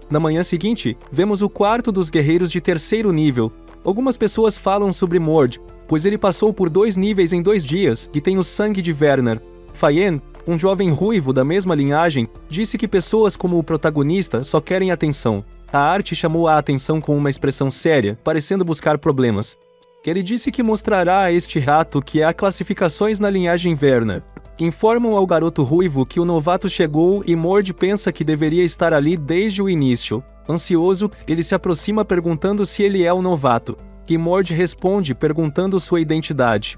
Na manhã seguinte, vemos o quarto dos guerreiros de terceiro nível. Algumas pessoas falam sobre Mord, pois ele passou por 2 níveis em 2 dias e tem o sangue de Werner. Fayen, um jovem ruivo da mesma linhagem, disse que pessoas como o protagonista só querem atenção. A arte chamou a atenção com uma expressão séria, parecendo buscar problemas. Ele disse que mostrará a este rato que há classificações na linhagem Werner. Informam ao garoto ruivo que o novato chegou e Mord pensa que deveria estar ali desde o início. Ansioso, ele se aproxima perguntando se ele é o novato. E Mord responde perguntando sua identidade.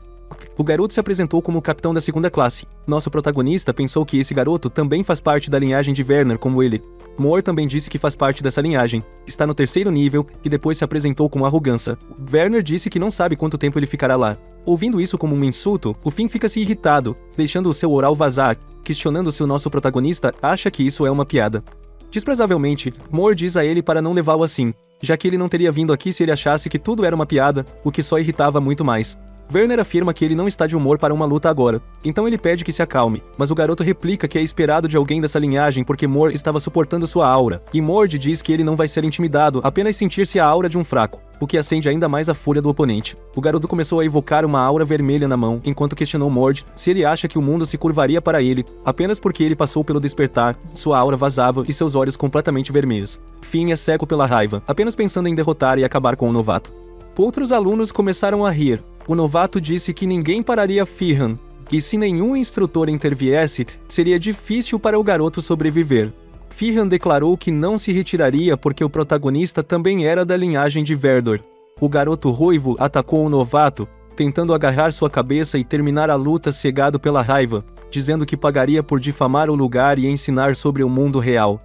O garoto se apresentou como o capitão da segunda classe. Nosso protagonista pensou que esse garoto também faz parte da linhagem de Werner como ele. Moore também disse que faz parte dessa linhagem, está no terceiro nível e depois se apresentou com arrogância. Werner disse que não sabe quanto tempo ele ficará lá. Ouvindo isso como um insulto, o Finn fica-se irritado, deixando o seu oral vazar, questionando se o nosso protagonista acha que isso é uma piada. Desprezavelmente, Moore diz a ele para não levá-lo assim, já que ele não teria vindo aqui se ele achasse que tudo era uma piada, o que só irritava muito mais. Werner afirma que ele não está de humor para uma luta agora, então ele pede que se acalme, mas o garoto replica que é esperado de alguém dessa linhagem porque Moore estava suportando sua aura, e Mord diz que ele não vai ser intimidado, apenas sentir-se a aura de um fraco, o que acende ainda mais a fúria do oponente. O garoto começou a evocar uma aura vermelha na mão, enquanto questionou Mord se ele acha que o mundo se curvaria para ele, apenas porque ele passou pelo despertar, sua aura vazava e seus olhos completamente vermelhos. Finn é cego pela raiva, apenas pensando em derrotar e acabar com o novato. Outros alunos começaram a rir. O novato disse que ninguém pararia Firhan, e se nenhum instrutor interviesse, seria difícil para o garoto sobreviver. Firhan declarou que não se retiraria porque o protagonista também era da linhagem de Verdor. O garoto ruivo atacou o novato, tentando agarrar sua cabeça e terminar a luta cegado pela raiva, dizendo que pagaria por difamar o lugar e ensinar sobre o mundo real.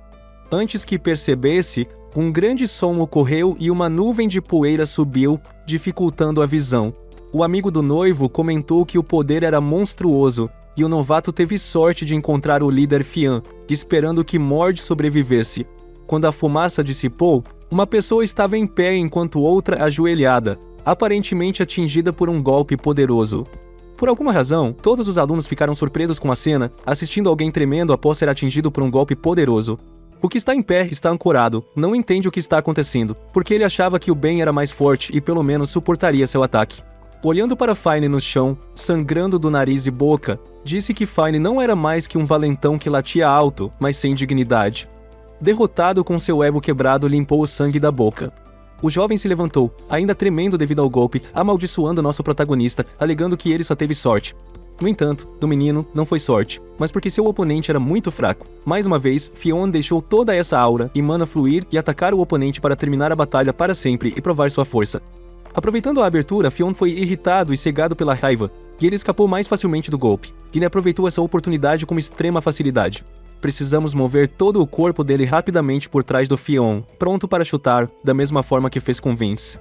Antes que percebesse, um grande som ocorreu e uma nuvem de poeira subiu, dificultando a visão. O amigo do noivo comentou que o poder era monstruoso, e o novato teve sorte de encontrar o líder Fian, esperando que Mord sobrevivesse. Quando a fumaça dissipou, uma pessoa estava em pé enquanto outra ajoelhada, aparentemente atingida por um golpe poderoso. Por alguma razão, todos os alunos ficaram surpresos com a cena, assistindo alguém tremendo após ser atingido por um golpe poderoso. O que está em pé está ancorado, não entende o que está acontecendo, porque ele achava que o Ben era mais forte e pelo menos suportaria seu ataque. Olhando para Fine no chão, sangrando do nariz e boca, disse que Fine não era mais que um valentão que latia alto, mas sem dignidade. Derrotado com seu ego quebrado, limpou o sangue da boca. O jovem se levantou, ainda tremendo devido ao golpe, amaldiçoando nosso protagonista, alegando que ele só teve sorte. No entanto, do menino não foi sorte, mas porque seu oponente era muito fraco. Mais uma vez, Fion deixou toda essa aura e mana fluir e atacar o oponente para terminar a batalha para sempre e provar sua força. Aproveitando a abertura, Fion foi irritado e cegado pela raiva, e ele escapou mais facilmente do golpe. Ele aproveitou essa oportunidade com extrema facilidade. Precisamos mover todo o corpo dele rapidamente por trás do Fion, pronto para chutar, da mesma forma que fez com Vince.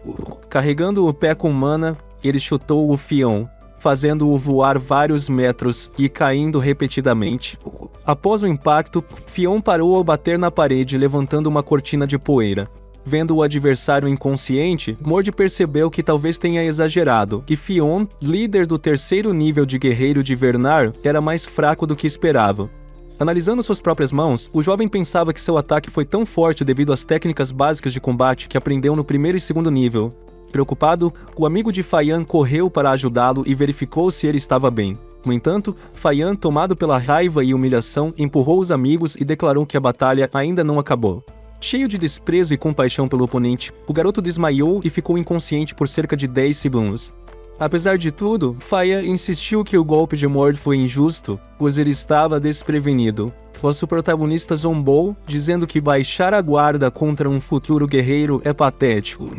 Carregando o pé com mana, ele chutou o Fion, fazendo-o voar vários metros e caindo repetidamente. Após o impacto, Fion parou ao bater na parede, levantando uma cortina de poeira. Vendo o adversário inconsciente, Mord percebeu que talvez tenha exagerado, e Fion, líder do terceiro nível de guerreiro de Vernar, era mais fraco do que esperava. Analisando suas próprias mãos, o jovem pensava que seu ataque foi tão forte devido às técnicas básicas de combate que aprendeu no primeiro e segundo nível. Preocupado, o amigo de Fayan correu para ajudá-lo e verificou se ele estava bem. No entanto, Fayan, tomado pela raiva e humilhação, empurrou os amigos e declarou que a batalha ainda não acabou. Cheio de desprezo e compaixão pelo oponente, o garoto desmaiou e ficou inconsciente por cerca de 10 segundos. Apesar de tudo, Fayan insistiu que o golpe de Mord foi injusto, pois ele estava desprevenido. Nosso protagonista zombou, dizendo que baixar a guarda contra um futuro guerreiro é patético.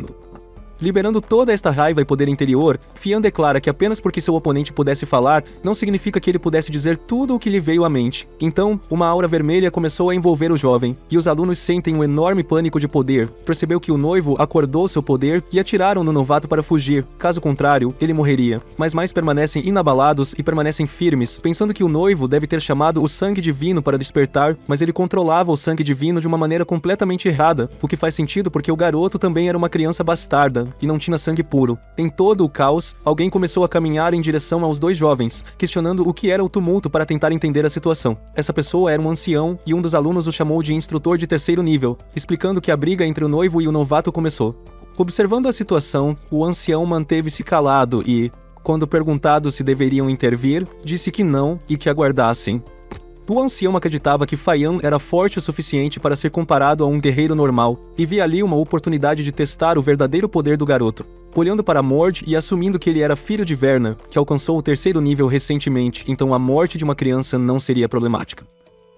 Liberando toda esta raiva e poder interior, Fian declara que apenas porque seu oponente pudesse falar, não significa que ele pudesse dizer tudo o que lhe veio à mente. Então, uma aura vermelha começou a envolver o jovem, e os alunos sentem um enorme pânico de poder. Percebeu que o noivo acordou seu poder e atiraram no novato para fugir, caso contrário, ele morreria. Mas mais permanecem inabalados e permanecem firmes, pensando que o noivo deve ter chamado o sangue divino para despertar, mas ele controlava o sangue divino de uma maneira completamente errada, o que faz sentido porque o garoto também era uma criança bastarda e não tinha sangue puro. Em todo o caos, alguém começou a caminhar em direção aos dois jovens, questionando o que era o tumulto para tentar entender a situação. Essa pessoa era um ancião e um dos alunos o chamou de instrutor de terceiro nível, explicando que a briga entre o noivo e o novato começou. Observando a situação, o ancião manteve-se calado e, quando perguntado se deveriam intervir, disse que não e que aguardassem. O ancião acreditava que Fayan era forte o suficiente para ser comparado a um guerreiro normal, e via ali uma oportunidade de testar o verdadeiro poder do garoto. Olhando para Mord e assumindo que ele era filho de Verna, que alcançou o terceiro nível recentemente, então a morte de uma criança não seria problemática.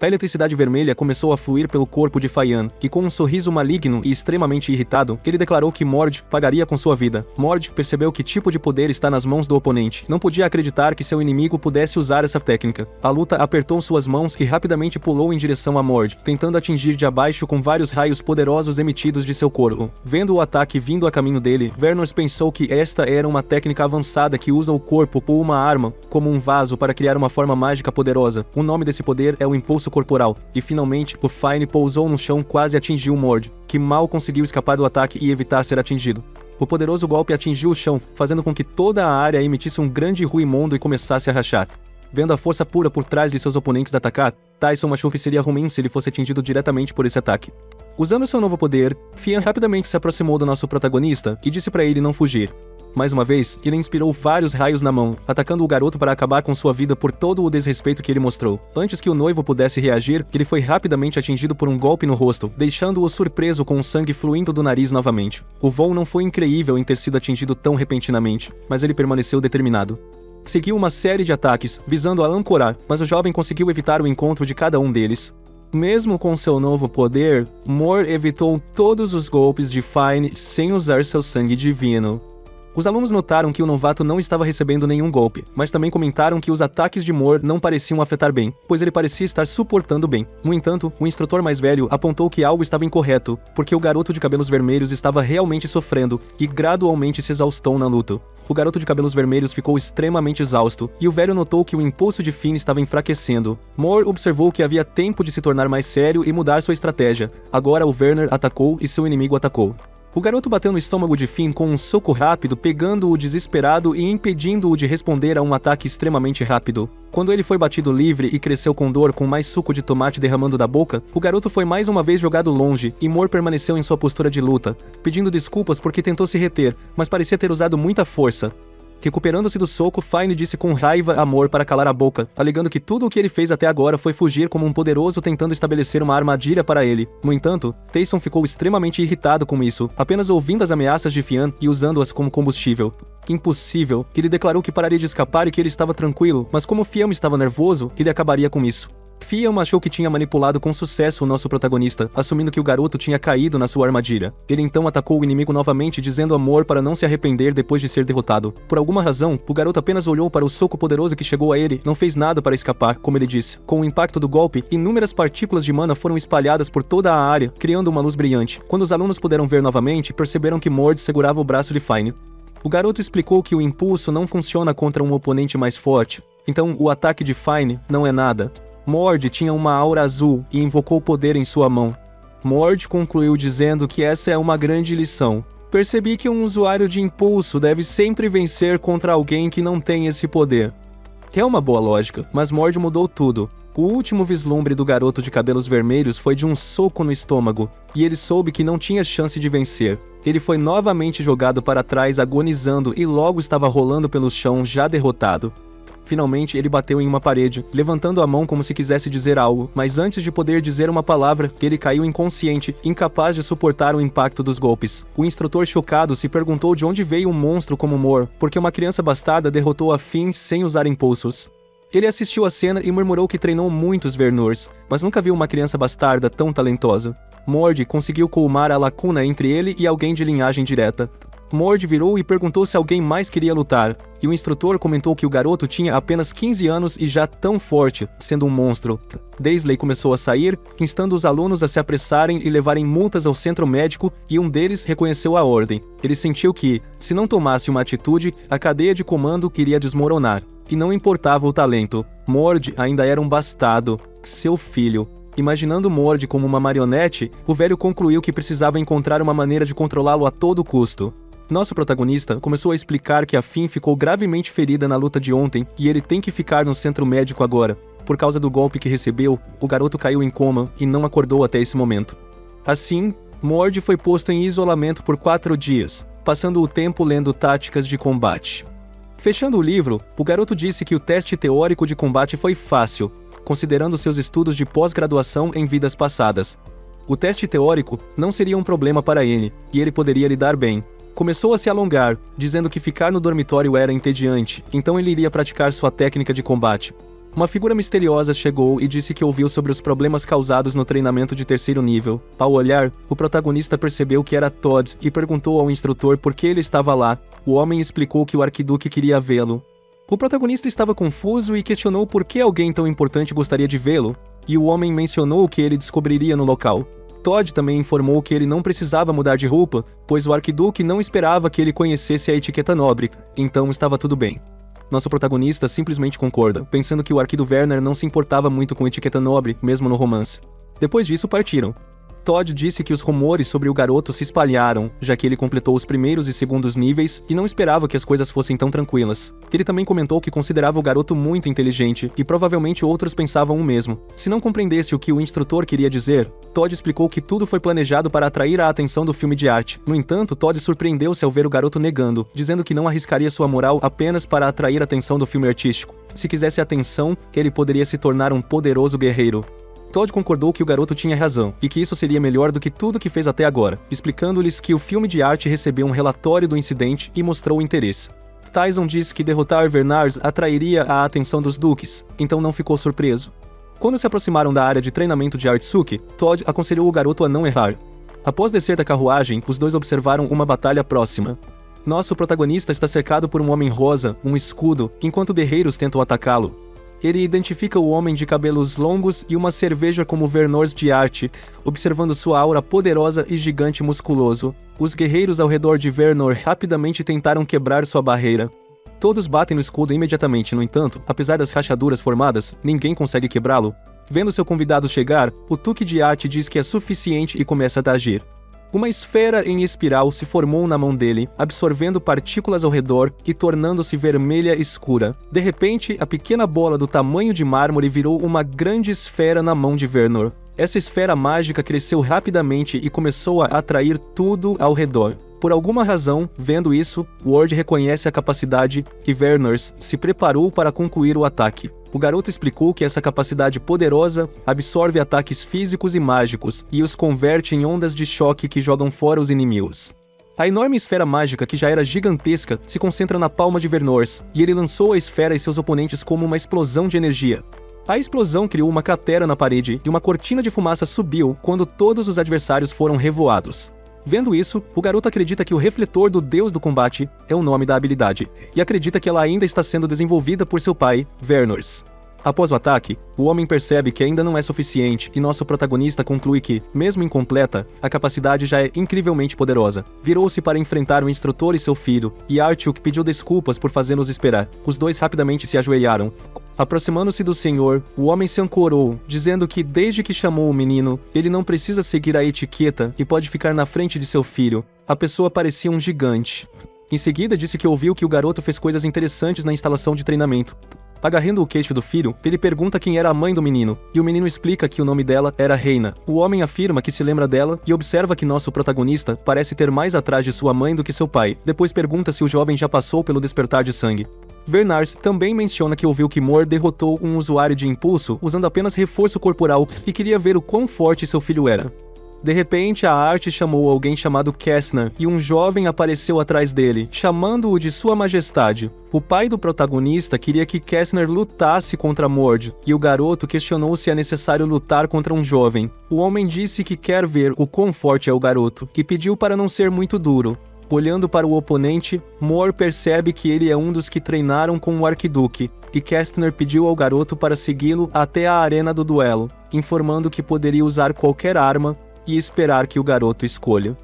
A eletricidade vermelha começou a fluir pelo corpo de Fayan, e com um sorriso maligno e extremamente irritado, ele declarou que Mord pagaria com sua vida. Mord percebeu que tipo de poder está nas mãos do oponente. Não podia acreditar que seu inimigo pudesse usar essa técnica. A luta apertou suas mãos e rapidamente pulou em direção a Mord, tentando atingir de abaixo com vários raios poderosos emitidos de seu corpo. Vendo o ataque vindo a caminho dele, Vernos pensou que esta era uma técnica avançada que usa o corpo ou uma arma, como um vaso, para criar uma forma mágica poderosa. O nome desse poder é o impulso corporal, e finalmente o Fine pousou no chão, quase atingiu Mord, que mal conseguiu escapar do ataque e evitar ser atingido. O poderoso golpe atingiu o chão, fazendo com que toda a área emitisse um grande ruimondo e começasse a rachar. Vendo a força pura por trás de seus oponentes atacar, Tyson achou que seria ruim se ele fosse atingido diretamente por esse ataque. Usando seu novo poder, Fian rapidamente se aproximou do nosso protagonista e disse para ele não fugir. Mais uma vez, ele inspirou vários raios na mão, atacando o garoto para acabar com sua vida por todo o desrespeito que ele mostrou. Antes que o noivo pudesse reagir, ele foi rapidamente atingido por um golpe no rosto, deixando-o surpreso com o sangue fluindo do nariz novamente. O voo não foi incrível em ter sido atingido tão repentinamente, mas ele permaneceu determinado. Seguiu uma série de ataques, visando a ancorar, mas o jovem conseguiu evitar o encontro de cada um deles. Mesmo com seu novo poder, Mor evitou todos os golpes de Fine sem usar seu sangue divino. Os alunos notaram que o novato não estava recebendo nenhum golpe, mas também comentaram que os ataques de Mor não pareciam afetar bem, pois ele parecia estar suportando bem. No entanto, o instrutor mais velho apontou que algo estava incorreto, porque o garoto de cabelos vermelhos estava realmente sofrendo e gradualmente se exaustou na luta. O garoto de cabelos vermelhos ficou extremamente exausto, e o velho notou que o impulso de Finn estava enfraquecendo. Mor observou que havia tempo de se tornar mais sério e mudar sua estratégia. Agora o Werner atacou e seu inimigo atacou. O garoto bateu no estômago de Finn com um soco rápido, pegando-o desesperado e impedindo-o de responder a um ataque extremamente rápido. Quando ele foi batido livre e cresceu com dor com mais suco de tomate derramando da boca, o garoto foi mais uma vez jogado longe e Mor permaneceu em sua postura de luta, pedindo desculpas porque tentou se reter, mas parecia ter usado muita força. Recuperando-se do soco, Fine disse com raiva Amor para calar a boca, alegando que tudo o que ele fez até agora foi fugir como um poderoso tentando estabelecer uma armadilha para ele. No entanto, Tayson ficou extremamente irritado com isso, apenas ouvindo as ameaças de Fian e usando-as como combustível. Impossível. Ele declarou que pararia de escapar e que ele estava tranquilo, mas como Fiam estava nervoso, ele acabaria com isso. Fiam achou que tinha manipulado com sucesso o nosso protagonista, assumindo que o garoto tinha caído na sua armadilha. Ele então atacou o inimigo novamente, dizendo Amor para não se arrepender depois de ser derrotado. Por alguma razão, o garoto apenas olhou para o soco poderoso que chegou a ele, não fez nada para escapar, como ele disse. Com o impacto do golpe, inúmeras partículas de mana foram espalhadas por toda a área, criando uma luz brilhante. Quando os alunos puderam ver novamente, perceberam que Mord segurava o braço de Fine. O garoto explicou que o impulso não funciona contra um oponente mais forte, então o ataque de Fine não é nada. Mord tinha uma aura azul e invocou poder em sua mão. Mord concluiu dizendo que essa é uma grande lição. Percebi que um usuário de impulso deve sempre vencer contra alguém que não tem esse poder. É uma boa lógica, mas Mord mudou tudo. O último vislumbre do garoto de cabelos vermelhos foi de um soco no estômago, e ele soube que não tinha chance de vencer. Ele foi novamente jogado para trás agonizando e logo estava rolando pelo chão já derrotado. Finalmente, ele bateu em uma parede, levantando a mão como se quisesse dizer algo, mas antes de poder dizer uma palavra, ele caiu inconsciente, incapaz de suportar o impacto dos golpes. O instrutor chocado se perguntou de onde veio um monstro como Mor, porque uma criança bastarda derrotou a Finn sem usar impulsos. Ele assistiu a cena e murmurou que treinou muitos Vernors, mas nunca viu uma criança bastarda tão talentosa. Mord conseguiu colmar a lacuna entre ele e alguém de linhagem direta. Mord virou e perguntou se alguém mais queria lutar, e o instrutor comentou que o garoto tinha apenas 15 anos e já tão forte, sendo um monstro. Daisley começou a sair, instando os alunos a se apressarem e levarem multas ao centro médico, e um deles reconheceu a ordem. Ele sentiu que, se não tomasse uma atitude, a cadeia de comando iria desmoronar. E não importava o talento, Mord ainda era um bastardo, seu filho. Imaginando Mord como uma marionete, o velho concluiu que precisava encontrar uma maneira de controlá-lo a todo custo. Nosso protagonista começou a explicar que a Finn ficou gravemente ferida na luta de ontem e ele tem que ficar no centro médico agora. Por causa do golpe que recebeu, o garoto caiu em coma e não acordou até esse momento. Assim, Mord foi posto em isolamento por 4 dias, passando o tempo lendo táticas de combate. Fechando o livro, o garoto disse que o teste teórico de combate foi fácil, considerando seus estudos de pós-graduação em vidas passadas. O teste teórico não seria um problema para ele, e ele poderia lidar bem. Começou a se alongar, dizendo que ficar no dormitório era entediante, então ele iria praticar sua técnica de combate. Uma figura misteriosa chegou e disse que ouviu sobre os problemas causados no treinamento de 3º nível. Ao olhar, o protagonista percebeu que era Todd e perguntou ao instrutor por que ele estava lá. O homem explicou que o arquiduque queria vê-lo. O protagonista estava confuso e questionou por que alguém tão importante gostaria de vê-lo, e o homem mencionou o que ele descobriria no local. Todd também informou que ele não precisava mudar de roupa, pois o arquiduque não esperava que ele conhecesse a etiqueta nobre, então estava tudo bem. Nosso protagonista simplesmente concorda, pensando que o arquiduque Werner não se importava muito com etiqueta nobre, mesmo no romance. Depois disso partiram. Todd disse que os rumores sobre o garoto se espalharam, já que ele completou os primeiros e segundos níveis e não esperava que as coisas fossem tão tranquilas. Ele também comentou que considerava o garoto muito inteligente e provavelmente outros pensavam o mesmo. Se não compreendesse o que o instrutor queria dizer, Todd explicou que tudo foi planejado para atrair a atenção do filme de arte. No entanto, Todd surpreendeu-se ao ver o garoto negando, dizendo que não arriscaria sua moral apenas para atrair a atenção do filme artístico. Se quisesse atenção, ele poderia se tornar um poderoso guerreiro. Todd concordou que o garoto tinha razão, e que isso seria melhor do que tudo que fez até agora, explicando-lhes que o filme de arte recebeu um relatório do incidente e mostrou interesse. Tayson disse que derrotar Vernars atrairia a atenção dos duques, então não ficou surpreso. Quando se aproximaram da área de treinamento de Artsuki, Todd aconselhou o garoto a não errar. Após descer da carruagem, os dois observaram uma batalha próxima. Nosso protagonista está cercado por um homem rosa, um escudo, enquanto guerreiros tentam atacá-lo. Ele identifica o homem de cabelos longos e uma cerveja como Vernors de arte, observando sua aura poderosa e gigante musculoso. Os guerreiros ao redor de Vernor rapidamente tentaram quebrar sua barreira. Todos batem no escudo imediatamente, no entanto, apesar das rachaduras formadas, ninguém consegue quebrá-lo. Vendo seu convidado chegar, o Tuque de arte diz que é suficiente e começa a agir. Uma esfera em espiral se formou na mão dele, absorvendo partículas ao redor e tornando-se vermelha escura. De repente, a pequena bola do tamanho de mármore virou uma grande esfera na mão de Vernor. Essa esfera mágica cresceu rapidamente e começou a atrair tudo ao redor. Por alguma razão, vendo isso, Ward reconhece a capacidade que Vernors se preparou para concluir o ataque. O garoto explicou que essa capacidade poderosa absorve ataques físicos e mágicos e os converte em ondas de choque que jogam fora os inimigos. A enorme esfera mágica, que já era gigantesca, se concentra na palma de Vernors, e ele lançou a esfera e seus oponentes como uma explosão de energia. A explosão criou uma cratera na parede e uma cortina de fumaça subiu quando todos os adversários foram revoados. Vendo isso, o garoto acredita que o refletor do deus do combate é o nome da habilidade, e acredita que ela ainda está sendo desenvolvida por seu pai, Vernors. Após o ataque, o homem percebe que ainda não é suficiente e nosso protagonista conclui que, mesmo incompleta, a capacidade já é incrivelmente poderosa. Virou-se para enfrentar o instrutor e seu filho, e Artyuk pediu desculpas por fazê-los esperar. Os dois rapidamente se ajoelharam. Aproximando-se do senhor, o homem se ancorou, dizendo que desde que chamou o menino, ele não precisa seguir a etiqueta e pode ficar na frente de seu filho. A pessoa parecia um gigante. Em seguida disse que ouviu que o garoto fez coisas interessantes na instalação de treinamento. Agarrando o queixo do filho, ele pergunta quem era a mãe do menino, e o menino explica que o nome dela era Reina. O homem afirma que se lembra dela e observa que nosso protagonista parece ter mais atrás de sua mãe do que seu pai. Depois pergunta se o jovem já passou pelo despertar de sangue. Vernors também menciona que ouviu que Mor derrotou um usuário de impulso usando apenas reforço corporal e queria ver o quão forte seu filho era. De repente, a arte chamou alguém chamado Kessner e um jovem apareceu atrás dele, chamando-o de Sua Majestade. O pai do protagonista queria que Kessner lutasse contra Mord, e o garoto questionou se é necessário lutar contra um jovem. O homem disse que quer ver o quão forte é o garoto, e pediu para não ser muito duro. Olhando para o oponente, Mor percebe que ele é um dos que treinaram com o Arquiduque, e Kestner pediu ao garoto para segui-lo até a arena do duelo, informando que poderia usar qualquer arma e esperar que o garoto escolha.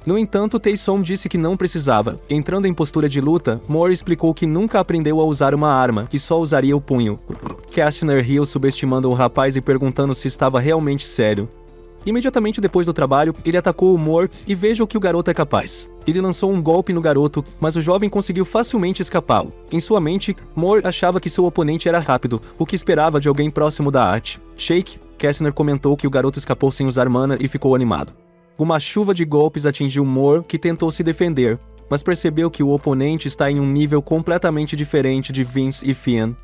No entanto, Taeson disse que não precisava. Entrando em postura de luta, Mor explicou que nunca aprendeu a usar uma arma e só usaria o punho. Kestner riu subestimando o rapaz e perguntando se estava realmente sério. Imediatamente depois do trabalho, ele atacou o Mor e veja o que o garoto é capaz. Ele lançou um golpe no garoto, mas o jovem conseguiu facilmente escapá-lo. Em sua mente, Mor achava que seu oponente era rápido, o que esperava de alguém próximo da arte. Shake, Kessner comentou que o garoto escapou sem usar mana e ficou animado. Uma chuva de golpes atingiu Mor, que tentou se defender, mas percebeu que o oponente está em um nível completamente diferente de Vince e Fien.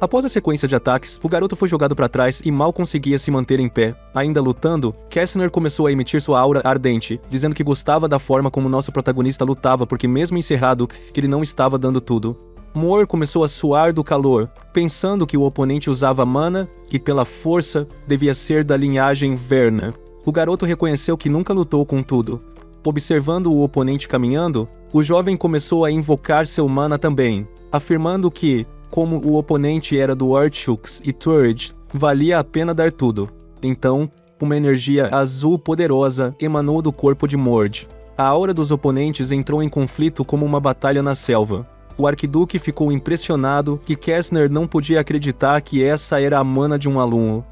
Após a sequência de ataques, o garoto foi jogado para trás e mal conseguia se manter em pé. Ainda lutando, Kessner começou a emitir sua aura ardente, dizendo que gostava da forma como nosso protagonista lutava porque mesmo encerrado, ele não estava dando tudo. Mor começou a suar do calor, pensando que o oponente usava mana e pela força devia ser da linhagem Verna. O garoto reconheceu que nunca lutou com tudo. Observando o oponente caminhando, o jovem começou a invocar seu mana também, afirmando que, como o oponente era do Artyux e Turge, valia a pena dar tudo. Então, uma energia azul poderosa emanou do corpo de Mord. A aura dos oponentes entrou em conflito como uma batalha na selva. O Arquiduque ficou impressionado e Kessner não podia acreditar que essa era a mana de um aluno.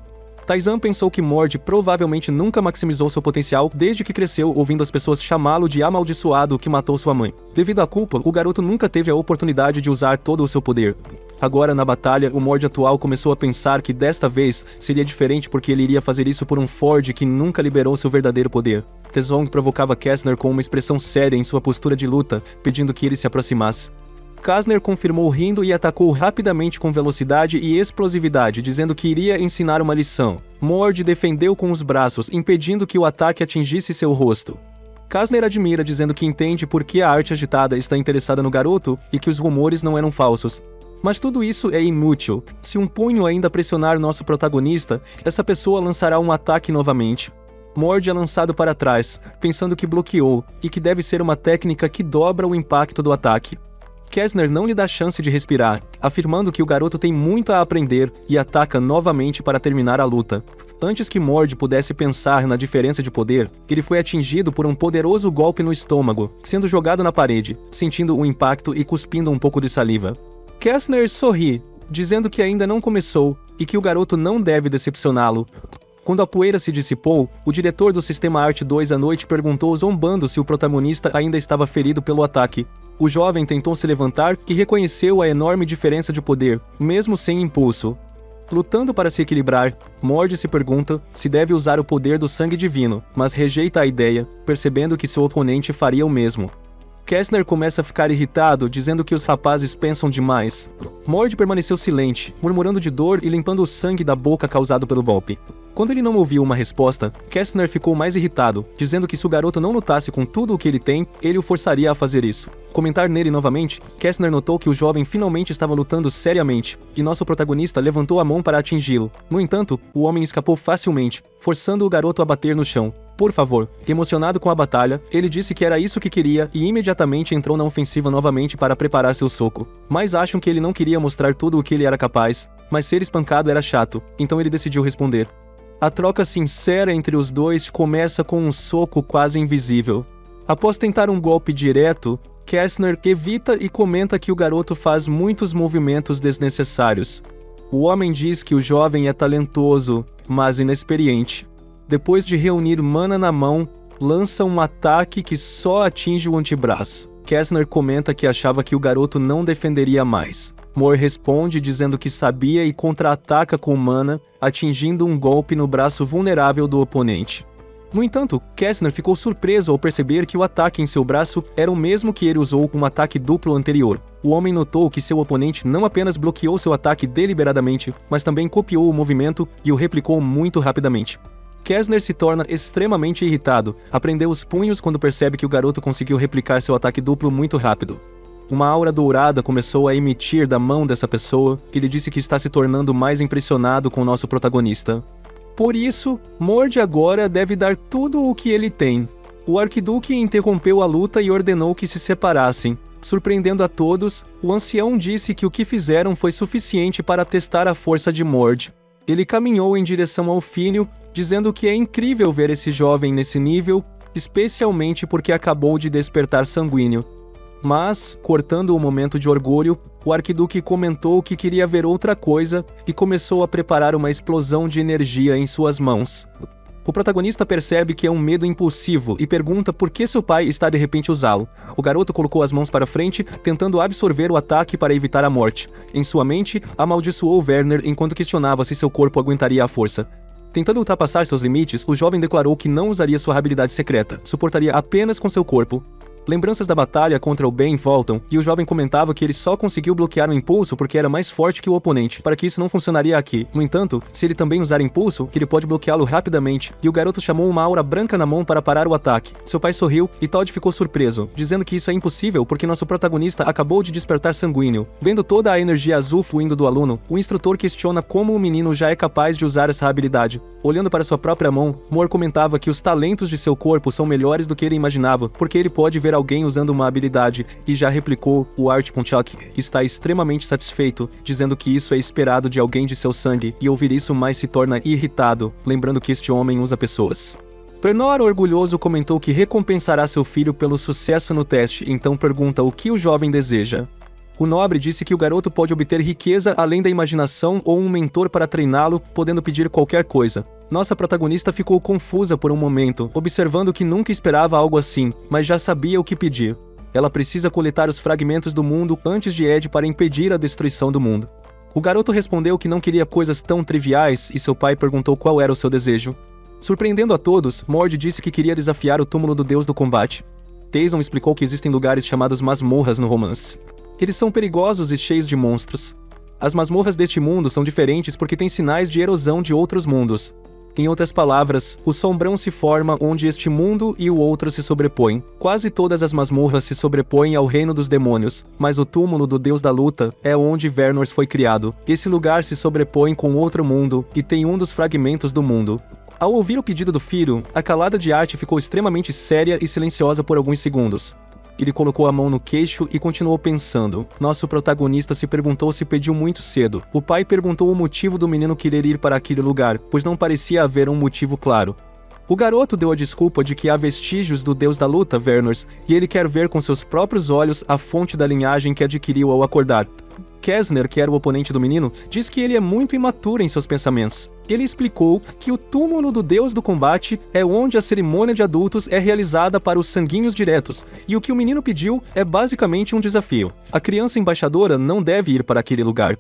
Taizan pensou que Mord provavelmente nunca maximizou seu potencial desde que cresceu ouvindo as pessoas chamá-lo de amaldiçoado que matou sua mãe. Devido à culpa, o garoto nunca teve a oportunidade de usar todo o seu poder. Agora, na batalha, o Mord atual começou a pensar que desta vez seria diferente porque ele iria fazer isso por um Ford que nunca liberou seu verdadeiro poder. Taizong provocava Kessner com uma expressão séria em sua postura de luta, pedindo que ele se aproximasse. Kessner confirmou rindo e atacou rapidamente com velocidade e explosividade, dizendo que iria ensinar uma lição. Mord defendeu com os braços, impedindo que o ataque atingisse seu rosto. Kessner admira, dizendo que entende por que a arte agitada está interessada no garoto e que os rumores não eram falsos. Mas tudo isso é inútil. Se um punho ainda pressionar nosso protagonista, essa pessoa lançará um ataque novamente. Mord é lançado para trás, pensando que bloqueou, e que deve ser uma técnica que dobra o impacto do ataque. Kessner não lhe dá chance de respirar, afirmando que o garoto tem muito a aprender e ataca novamente para terminar a luta. Antes que Mord pudesse pensar na diferença de poder, ele foi atingido por um poderoso golpe no estômago, sendo jogado na parede, sentindo o impacto e cuspindo um pouco de saliva. Kessner sorri, dizendo que ainda não começou e que o garoto não deve decepcioná-lo. Quando a poeira se dissipou, o diretor do Sistema Arte 2 à noite perguntou zombando se o protagonista ainda estava ferido pelo ataque. O jovem tentou se levantar e reconheceu a enorme diferença de poder, mesmo sem impulso. Lutando para se equilibrar, Mord se pergunta se deve usar o poder do sangue divino, mas rejeita a ideia, percebendo que seu oponente faria o mesmo. Kestner começa a ficar irritado, dizendo que os rapazes pensam demais. Mord permaneceu silente, murmurando de dor e limpando o sangue da boca causado pelo golpe. Quando ele não ouviu uma resposta, Kestner ficou mais irritado, dizendo que se o garoto não lutasse com tudo o que ele tem, ele o forçaria a fazer isso. Comentar nele novamente, Kestner notou que o jovem finalmente estava lutando seriamente, e nosso protagonista levantou a mão para atingi-lo. No entanto, o homem escapou facilmente, forçando o garoto a bater no chão. Por favor. Emocionado com a batalha, ele disse que era isso que queria e imediatamente entrou na ofensiva novamente para preparar seu soco. Mas acham que ele não queria mostrar tudo o que ele era capaz, mas ser espancado era chato, então ele decidiu responder. A troca sincera entre os dois começa com um soco quase invisível. Após tentar um golpe direto, Kestner evita e comenta que o garoto faz muitos movimentos desnecessários. O homem diz que o jovem é talentoso, mas inexperiente. Depois de reunir mana na mão, lança um ataque que só atinge o antebraço. Kestner comenta que achava que o garoto não defenderia mais. Mor responde dizendo que sabia e contra-ataca com mana, atingindo um golpe no braço vulnerável do oponente. No entanto, Kestner ficou surpreso ao perceber que o ataque em seu braço era o mesmo que ele usou com um ataque duplo anterior. O homem notou que seu oponente não apenas bloqueou seu ataque deliberadamente, mas também copiou o movimento e o replicou muito rapidamente. Kestner se torna extremamente irritado, aprendeu os punhos quando percebe que o garoto conseguiu replicar seu ataque duplo muito rápido. Uma aura dourada começou a emitir da mão dessa pessoa, e ele disse que está se tornando mais impressionado com nosso protagonista. Por isso, Mord agora deve dar tudo o que ele tem. O arquiduque interrompeu a luta e ordenou que se separassem. Surpreendendo a todos, o ancião disse que o que fizeram foi suficiente para testar a força de Mord. Ele caminhou em direção ao filho, dizendo que é incrível ver esse jovem nesse nível, especialmente porque acabou de despertar sanguíneo. Mas, cortando o momento de orgulho, o arquiduque comentou que queria ver outra coisa e começou a preparar uma explosão de energia em suas mãos. O protagonista percebe que é um medo impulsivo e pergunta por que seu pai está de repente usá-lo. O garoto colocou as mãos para frente, tentando absorver o ataque para evitar a morte. Em sua mente, amaldiçoou Werner enquanto questionava se seu corpo aguentaria a força. Tentando ultrapassar seus limites, o jovem declarou que não usaria sua habilidade secreta, suportaria apenas com seu corpo. Lembranças da batalha contra o bem voltam, e o jovem comentava que ele só conseguiu bloquear o impulso porque era mais forte que o oponente, para que isso não funcionaria aqui. No entanto, se ele também usar impulso, ele pode bloqueá-lo rapidamente, e o garoto chamou uma aura branca na mão para parar o ataque. Seu pai sorriu, e Todd ficou surpreso, dizendo que isso é impossível porque nosso protagonista acabou de despertar sanguíneo. Vendo toda a energia azul fluindo do aluno, o instrutor questiona como o menino já é capaz de usar essa habilidade. Olhando para sua própria mão, Mor comentava que os talentos de seu corpo são melhores do que ele imaginava, porque ele pode ver alguém usando uma habilidade e já replicou o Art Punchak. Está extremamente satisfeito, dizendo que isso é esperado de alguém de seu sangue, e ouvir isso mais se torna irritado, lembrando que este homem usa pessoas. Pernor, orgulhoso, comentou que recompensará seu filho pelo sucesso no teste, então pergunta o que o jovem deseja. O nobre disse que o garoto pode obter riqueza além da imaginação ou um mentor para treiná-lo, podendo pedir qualquer coisa. Nossa protagonista ficou confusa por um momento, observando que nunca esperava algo assim, mas já sabia o que pedir. Ela precisa coletar os fragmentos do mundo antes de Ed para impedir a destruição do mundo. O garoto respondeu que não queria coisas tão triviais e seu pai perguntou qual era o seu desejo. Surpreendendo a todos, Mord disse que queria desafiar o túmulo do deus do combate. Tayson explicou que existem lugares chamados masmorras no romance. Eles são perigosos e cheios de monstros. As masmorras deste mundo são diferentes porque têm sinais de erosão de outros mundos. Em outras palavras, o sombrão se forma onde este mundo e o outro se sobrepõem. Quase todas as masmorras se sobrepõem ao reino dos demônios, mas o túmulo do deus da luta é onde Vernors foi criado. Esse lugar se sobrepõe com outro mundo e tem um dos fragmentos do mundo. Ao ouvir o pedido do filho, a calada de Art ficou extremamente séria e silenciosa por alguns segundos. Ele colocou a mão no queixo e continuou pensando. Nosso protagonista se perguntou se pediu muito cedo. O pai perguntou o motivo do menino querer ir para aquele lugar, pois não parecia haver um motivo claro. O garoto deu a desculpa de que há vestígios do deus da luta, Vernors, e ele quer ver com seus próprios olhos a fonte da linhagem que adquiriu ao acordar. Kestner, que era o oponente do menino, diz que ele é muito imaturo em seus pensamentos. Ele explicou que o túmulo do deus do combate é onde a cerimônia de adultos é realizada para os sanguíneos diretos, e o que o menino pediu é basicamente um desafio. A criança embaixadora não deve ir para aquele lugar.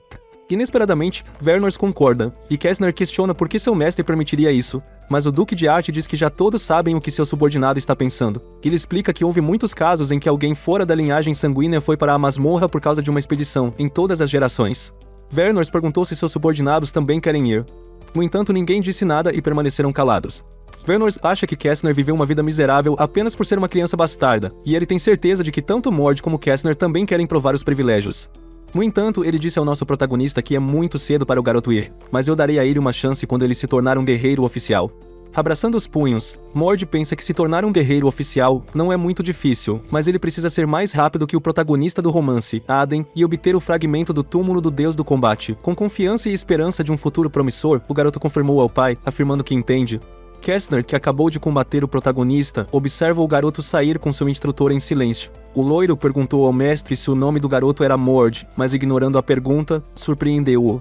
Inesperadamente, Vernors concorda, e Kestner questiona por que seu mestre permitiria isso, mas o Duque de Arte diz que já todos sabem o que seu subordinado está pensando. Ele explica que houve muitos casos em que alguém fora da linhagem sanguínea foi para a masmorra por causa de uma expedição, em todas as gerações. Vernors perguntou se seus subordinados também querem ir. No entanto, ninguém disse nada e permaneceram calados. Vernors acha que Kestner viveu uma vida miserável apenas por ser uma criança bastarda, e ele tem certeza de que tanto Mord como Kestner também querem provar os privilégios. No entanto, ele disse ao nosso protagonista que é muito cedo para o garoto ir, mas eu darei a ele uma chance quando ele se tornar um guerreiro oficial. Abraçando os punhos, Mord pensa que se tornar um guerreiro oficial não é muito difícil, mas ele precisa ser mais rápido que o protagonista do romance, Aden, e obter o fragmento do túmulo do deus do combate. Com confiança e esperança de um futuro promissor, o garoto confirmou ao pai, afirmando que entende. Kestner, que acabou de combater o protagonista, observa o garoto sair com seu instrutor em silêncio. O loiro perguntou ao mestre se o nome do garoto era Mord, mas ignorando a pergunta, surpreendeu-o.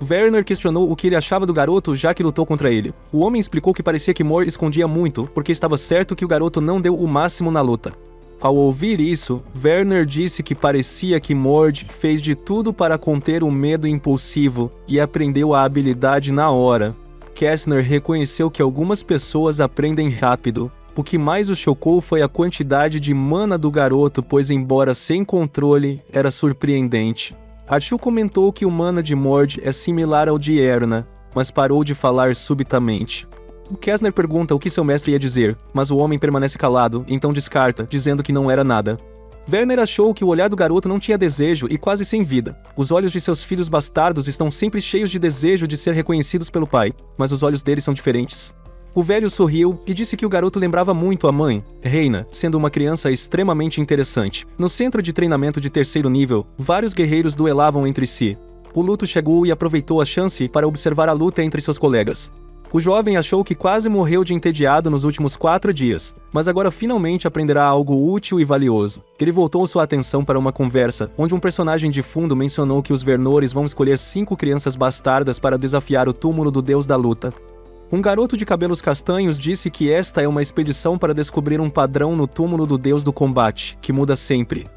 Werner questionou o que ele achava do garoto já que lutou contra ele. O homem explicou que parecia que Mord escondia muito, porque estava certo que o garoto não deu o máximo na luta. Ao ouvir isso, Werner disse que parecia que Mord fez de tudo para conter o medo impulsivo e aprendeu a habilidade na hora. Kestner reconheceu que algumas pessoas aprendem rápido. O que mais o chocou foi a quantidade de mana do garoto, pois embora sem controle, era surpreendente. Archu comentou que o mana de Mord é similar ao de Erna, mas parou de falar subitamente. Kestner pergunta o que seu mestre ia dizer, mas o homem permanece calado, então descarta, dizendo que não era nada. Werner achou que o olhar do garoto não tinha desejo e quase sem vida. Os olhos de seus filhos bastardos estão sempre cheios de desejo de ser reconhecidos pelo pai, mas os olhos deles são diferentes. O velho sorriu e disse que o garoto lembrava muito a mãe, Reina, sendo uma criança extremamente interessante. No centro de treinamento de 3º nível, vários guerreiros duelavam entre si. O luto chegou e aproveitou a chance para observar a luta entre seus colegas. O jovem achou que quase morreu de entediado nos últimos 4 dias, mas agora finalmente aprenderá algo útil e valioso. Ele voltou sua atenção para uma conversa, onde um personagem de fundo mencionou que os Vernores vão escolher 5 crianças bastardas para desafiar o túmulo do deus da luta. Um garoto de cabelos castanhos disse que esta é uma expedição para descobrir um padrão no túmulo do deus do combate, que muda sempre.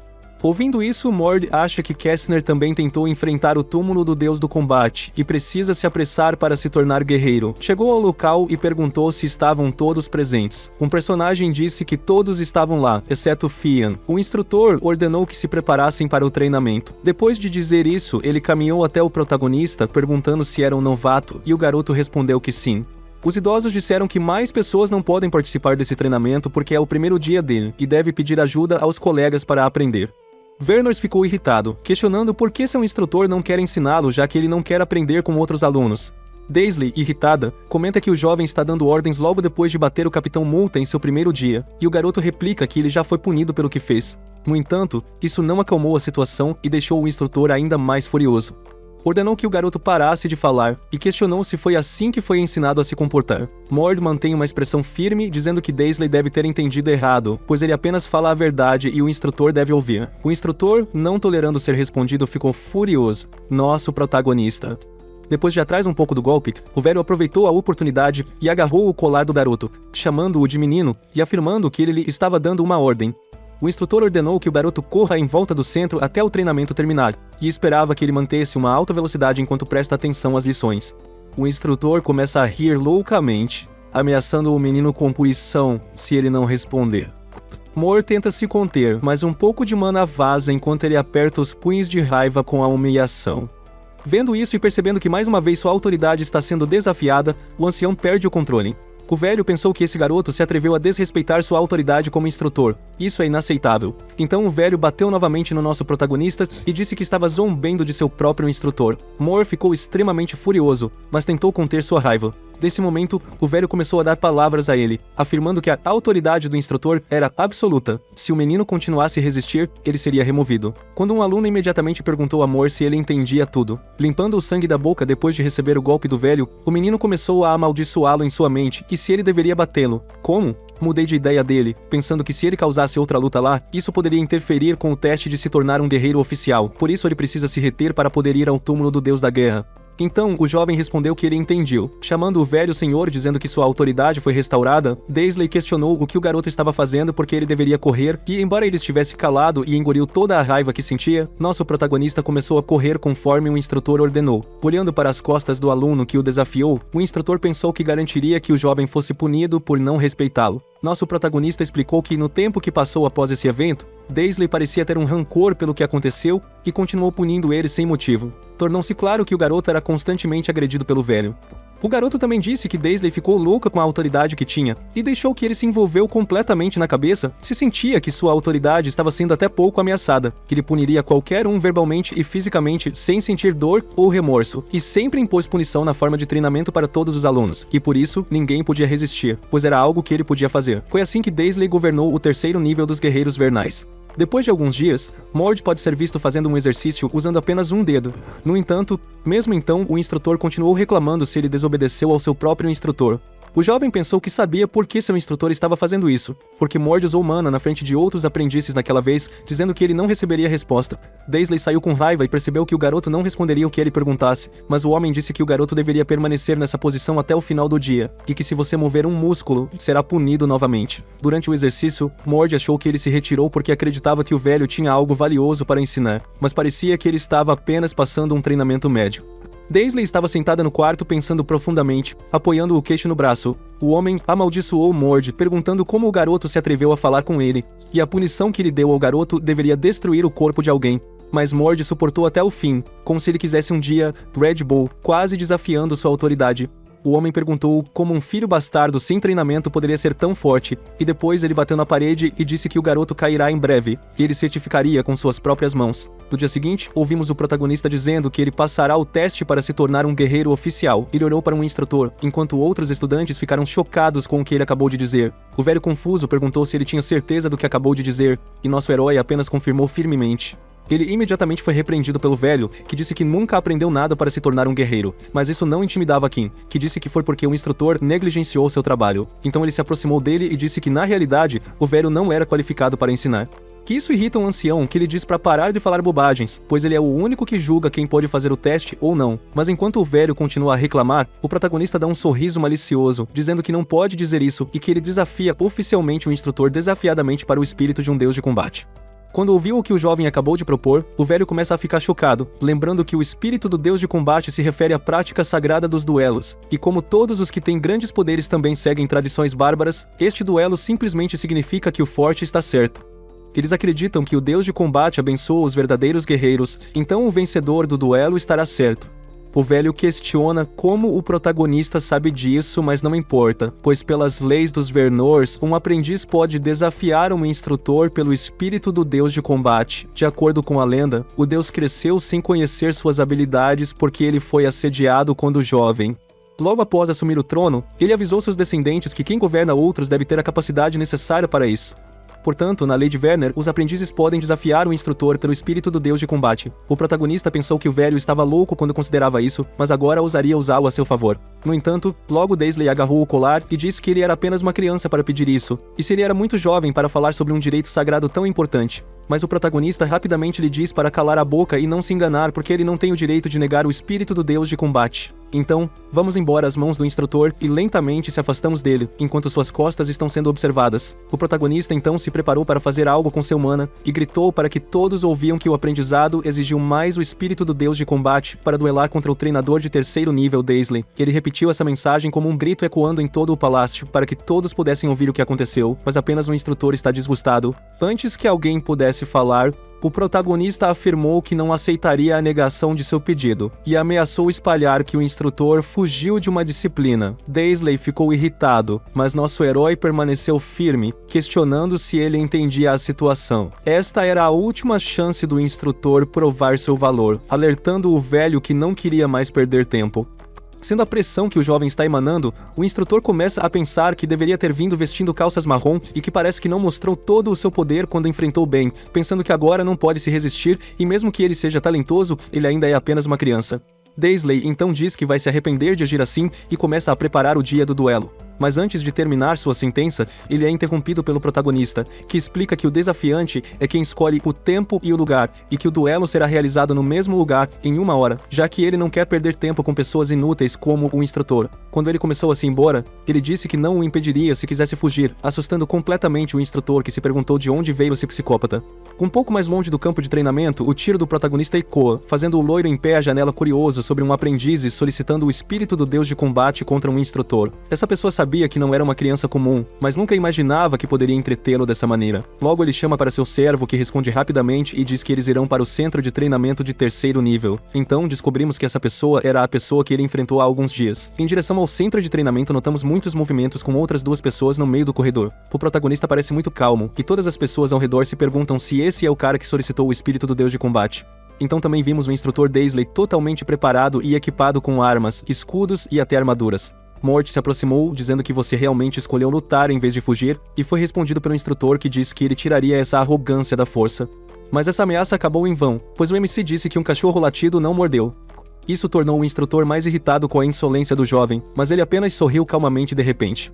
Ouvindo isso, Mord acha que Kestner também tentou enfrentar o túmulo do deus do combate e precisa se apressar para se tornar guerreiro. Chegou ao local e perguntou se estavam todos presentes. Um personagem disse que todos estavam lá, exceto Fian. O instrutor ordenou que se preparassem para o treinamento. Depois de dizer isso, ele caminhou até o protagonista, perguntando se era um novato, e o garoto respondeu que sim. Os idosos disseram que mais pessoas não podem participar desse treinamento porque é o primeiro dia dele e deve pedir ajuda aos colegas para aprender. Vernors ficou irritado, questionando por que seu instrutor não quer ensiná-lo já que ele não quer aprender com outros alunos. Daisley, irritada, comenta que o jovem está dando ordens logo depois de bater o Capitão Multa em seu primeiro dia, e o garoto replica que ele já foi punido pelo que fez. No entanto, isso não acalmou a situação e deixou o instrutor ainda mais furioso. Ordenou que o garoto parasse de falar e questionou se foi assim que foi ensinado a se comportar. Mord mantém uma expressão firme, dizendo que Daisley deve ter entendido errado, pois ele apenas fala a verdade e o instrutor deve ouvir. O instrutor, não tolerando ser respondido, ficou furioso. Nosso protagonista. Depois de atrás um pouco do golpe, o velho aproveitou a oportunidade e agarrou o colar do garoto, chamando-o de menino e afirmando que ele lhe estava dando uma ordem. O instrutor ordenou que o garoto corra em volta do centro até o treinamento terminar, e esperava que ele mantesse uma alta velocidade enquanto presta atenção às lições. O instrutor começa a rir loucamente, ameaçando o menino com punição se ele não responder. Mor tenta se conter, mas um pouco de mana vaza enquanto ele aperta os punhos de raiva com a humilhação. Vendo isso e percebendo que mais uma vez sua autoridade está sendo desafiada, o ancião perde o controle. O velho pensou que esse garoto se atreveu a desrespeitar sua autoridade como instrutor. Isso é inaceitável. Então o velho bateu novamente no nosso protagonista e disse que estava zombando de seu próprio instrutor. Mor ficou extremamente furioso, mas tentou conter sua raiva. Nesse momento, o velho começou a dar palavras a ele, afirmando que a autoridade do instrutor era absoluta. Se o menino continuasse a resistir, ele seria removido. Quando um aluno imediatamente perguntou a Mor se ele entendia tudo. Limpando o sangue da boca depois de receber o golpe do velho, o menino começou a amaldiçoá-lo em sua mente e se ele deveria batê-lo. Como? Mudei de ideia dele, pensando que se ele causasse outra luta lá, isso poderia interferir com o teste de se tornar um guerreiro oficial. Por isso ele precisa se reter para poder ir ao túmulo do deus da guerra. Então, o jovem respondeu que ele entendiu. Chamando o velho senhor dizendo que sua autoridade foi restaurada, Daisley questionou o que o garoto estava fazendo porque ele deveria correr, e embora ele estivesse calado e engoliu toda a raiva que sentia, nosso protagonista começou a correr conforme o instrutor ordenou. Olhando para as costas do aluno que o desafiou, o instrutor pensou que garantiria que o jovem fosse punido por não respeitá-lo. Nosso protagonista explicou que no tempo que passou após esse evento, Daisley parecia ter um rancor pelo que aconteceu e continuou punindo ele sem motivo. Tornou-se claro que o garoto era constantemente agredido pelo velho. O garoto também disse que Daisley ficou louca com a autoridade que tinha e deixou que ele se envolveu completamente na cabeça, se sentia que sua autoridade estava sendo até pouco ameaçada, que ele puniria qualquer um verbalmente e fisicamente sem sentir dor ou remorso, e sempre impôs punição na forma de treinamento para todos os alunos, e por isso ninguém podia resistir, pois era algo que ele podia fazer. Foi assim que Daisley governou o terceiro nível dos guerreiros vernais. Depois de alguns dias, Mord pode ser visto fazendo um exercício usando apenas um dedo. No entanto, mesmo então, o instrutor continuou reclamando se ele desobedeceu ao seu próprio instrutor. O jovem pensou que sabia por que seu instrutor estava fazendo isso, porque Mord usou mana na frente de outros aprendizes naquela vez, dizendo que ele não receberia resposta. Daisley saiu com raiva e percebeu que o garoto não responderia o que ele perguntasse, mas o homem disse que o garoto deveria permanecer nessa posição até o final do dia, e que se você mover um músculo, será punido novamente. Durante o exercício, Mord achou que ele se retirou porque acreditava que o velho tinha algo valioso para ensinar, mas parecia que ele estava apenas passando um treinamento médio. Daisley estava sentada no quarto pensando profundamente, apoiando o queixo no braço. O homem amaldiçoou Mord, perguntando como o garoto se atreveu a falar com ele, e a punição que ele deu ao garoto deveria destruir o corpo de alguém. Mas Mord suportou até o fim, como se ele quisesse um dia Red Bull, quase desafiando sua autoridade. O homem perguntou como um filho bastardo sem treinamento poderia ser tão forte, e depois ele bateu na parede e disse que o garoto cairá em breve, e ele certificaria com suas próprias mãos. No dia seguinte, ouvimos o protagonista dizendo que ele passará o teste para se tornar um guerreiro oficial. Ele olhou para um instrutor, enquanto outros estudantes ficaram chocados com o que ele acabou de dizer. O velho confuso perguntou se ele tinha certeza do que acabou de dizer, e nosso herói apenas confirmou firmemente. Ele imediatamente foi repreendido pelo velho, que disse que nunca aprendeu nada para se tornar um guerreiro, mas isso não intimidava Kim, que disse que foi porque o instrutor negligenciou seu trabalho. Então ele se aproximou dele e disse que na realidade, o velho não era qualificado para ensinar. Que isso irrita um ancião que lhe diz para parar de falar bobagens, pois ele é o único que julga quem pode fazer o teste ou não. Mas enquanto o velho continua a reclamar, o protagonista dá um sorriso malicioso, dizendo que não pode dizer isso e que ele desafia oficialmente o instrutor desafiadamente para o espírito de um deus de combate. Quando ouviu o que o jovem acabou de propor, o velho começa a ficar chocado, lembrando que o espírito do deus de combate se refere à prática sagrada dos duelos, e como todos os que têm grandes poderes também seguem tradições bárbaras, este duelo simplesmente significa que o forte está certo. Eles acreditam que o deus de combate abençoa os verdadeiros guerreiros, então o vencedor do duelo estará certo. O velho questiona como o protagonista sabe disso, mas não importa, pois pelas leis dos Vernors, um aprendiz pode desafiar um instrutor pelo espírito do deus de combate. De acordo com a lenda, o deus cresceu sem conhecer suas habilidades porque ele foi assediado quando jovem. Logo após assumir o trono, ele avisou seus descendentes que quem governa outros deve ter a capacidade necessária para isso. Portanto, na lei de Werner, os aprendizes podem desafiar o instrutor pelo espírito do deus de combate. O protagonista pensou que o velho estava louco quando considerava isso, mas agora ousaria usá-lo a seu favor. No entanto, logo Daisley agarrou o colar e disse que ele era apenas uma criança para pedir isso, e se ele era muito jovem para falar sobre um direito sagrado tão importante. Mas o protagonista rapidamente lhe diz para calar a boca e não se enganar porque ele não tem o direito de negar o espírito do deus de combate. Então, vamos embora às mãos do instrutor e lentamente se afastamos dele, enquanto suas costas estão sendo observadas. O protagonista então se preparou para fazer algo com seu mana e gritou para que todos ouviam que o aprendizado exigiu mais o espírito do deus de combate para duelar contra o treinador de terceiro nível Daisley. Ele repetiu essa mensagem como um grito ecoando em todo o palácio para que todos pudessem ouvir o que aconteceu, mas apenas o instrutor está disgustado. Antes que alguém pudesse falar, o protagonista afirmou que não aceitaria a negação de seu pedido, e ameaçou espalhar que o instrutor fugiu de uma disciplina. Daisley ficou irritado, mas nosso herói permaneceu firme, questionando se ele entendia a situação. Esta era a última chance do instrutor provar seu valor, alertando o velho que não queria mais perder tempo. Sendo a pressão que o jovem está emanando, o instrutor começa a pensar que deveria ter vindo vestindo calças marrom e que parece que não mostrou todo o seu poder quando enfrentou Ben, pensando que agora não pode se resistir e mesmo que ele seja talentoso, ele ainda é apenas uma criança. Daisley então diz que vai se arrepender de agir assim e começa a preparar o dia do duelo. Mas antes de terminar sua sentença, ele é interrompido pelo protagonista, que explica que o desafiante é quem escolhe o tempo e o lugar, e que o duelo será realizado no mesmo lugar, em 1 hora, já que ele não quer perder tempo com pessoas inúteis como o instrutor. Quando ele começou a se ir embora, ele disse que não o impediria se quisesse fugir, assustando completamente o instrutor, que se perguntou de onde veio esse psicópata. Um pouco mais longe do campo de treinamento, o tiro do protagonista ecoa, fazendo o loiro em pé à janela curioso sobre um aprendiz e solicitando o espírito do deus de combate contra um instrutor. Essa pessoa sabia que não era uma criança comum, mas nunca imaginava que poderia entretê-lo dessa maneira. Logo ele chama para seu servo, que responde rapidamente e diz que eles irão para o centro de treinamento de 3º nível. Então descobrimos que essa pessoa era a pessoa que ele enfrentou há alguns dias. Em direção ao centro de treinamento, notamos muitos movimentos com outras 2 pessoas no meio do corredor. O protagonista parece muito calmo, e todas as pessoas ao redor se perguntam se esse é o cara que solicitou o espírito do deus de combate. Então também vimos o instrutor Daisley totalmente preparado e equipado com armas, escudos e até armaduras. Morty se aproximou, dizendo que você realmente escolheu lutar em vez de fugir, e foi respondido pelo instrutor, que disse que ele tiraria essa arrogância da força. Mas essa ameaça acabou em vão, pois o MC disse que um cachorro latido não mordeu. Isso tornou o instrutor mais irritado com a insolência do jovem, mas ele apenas sorriu calmamente de repente.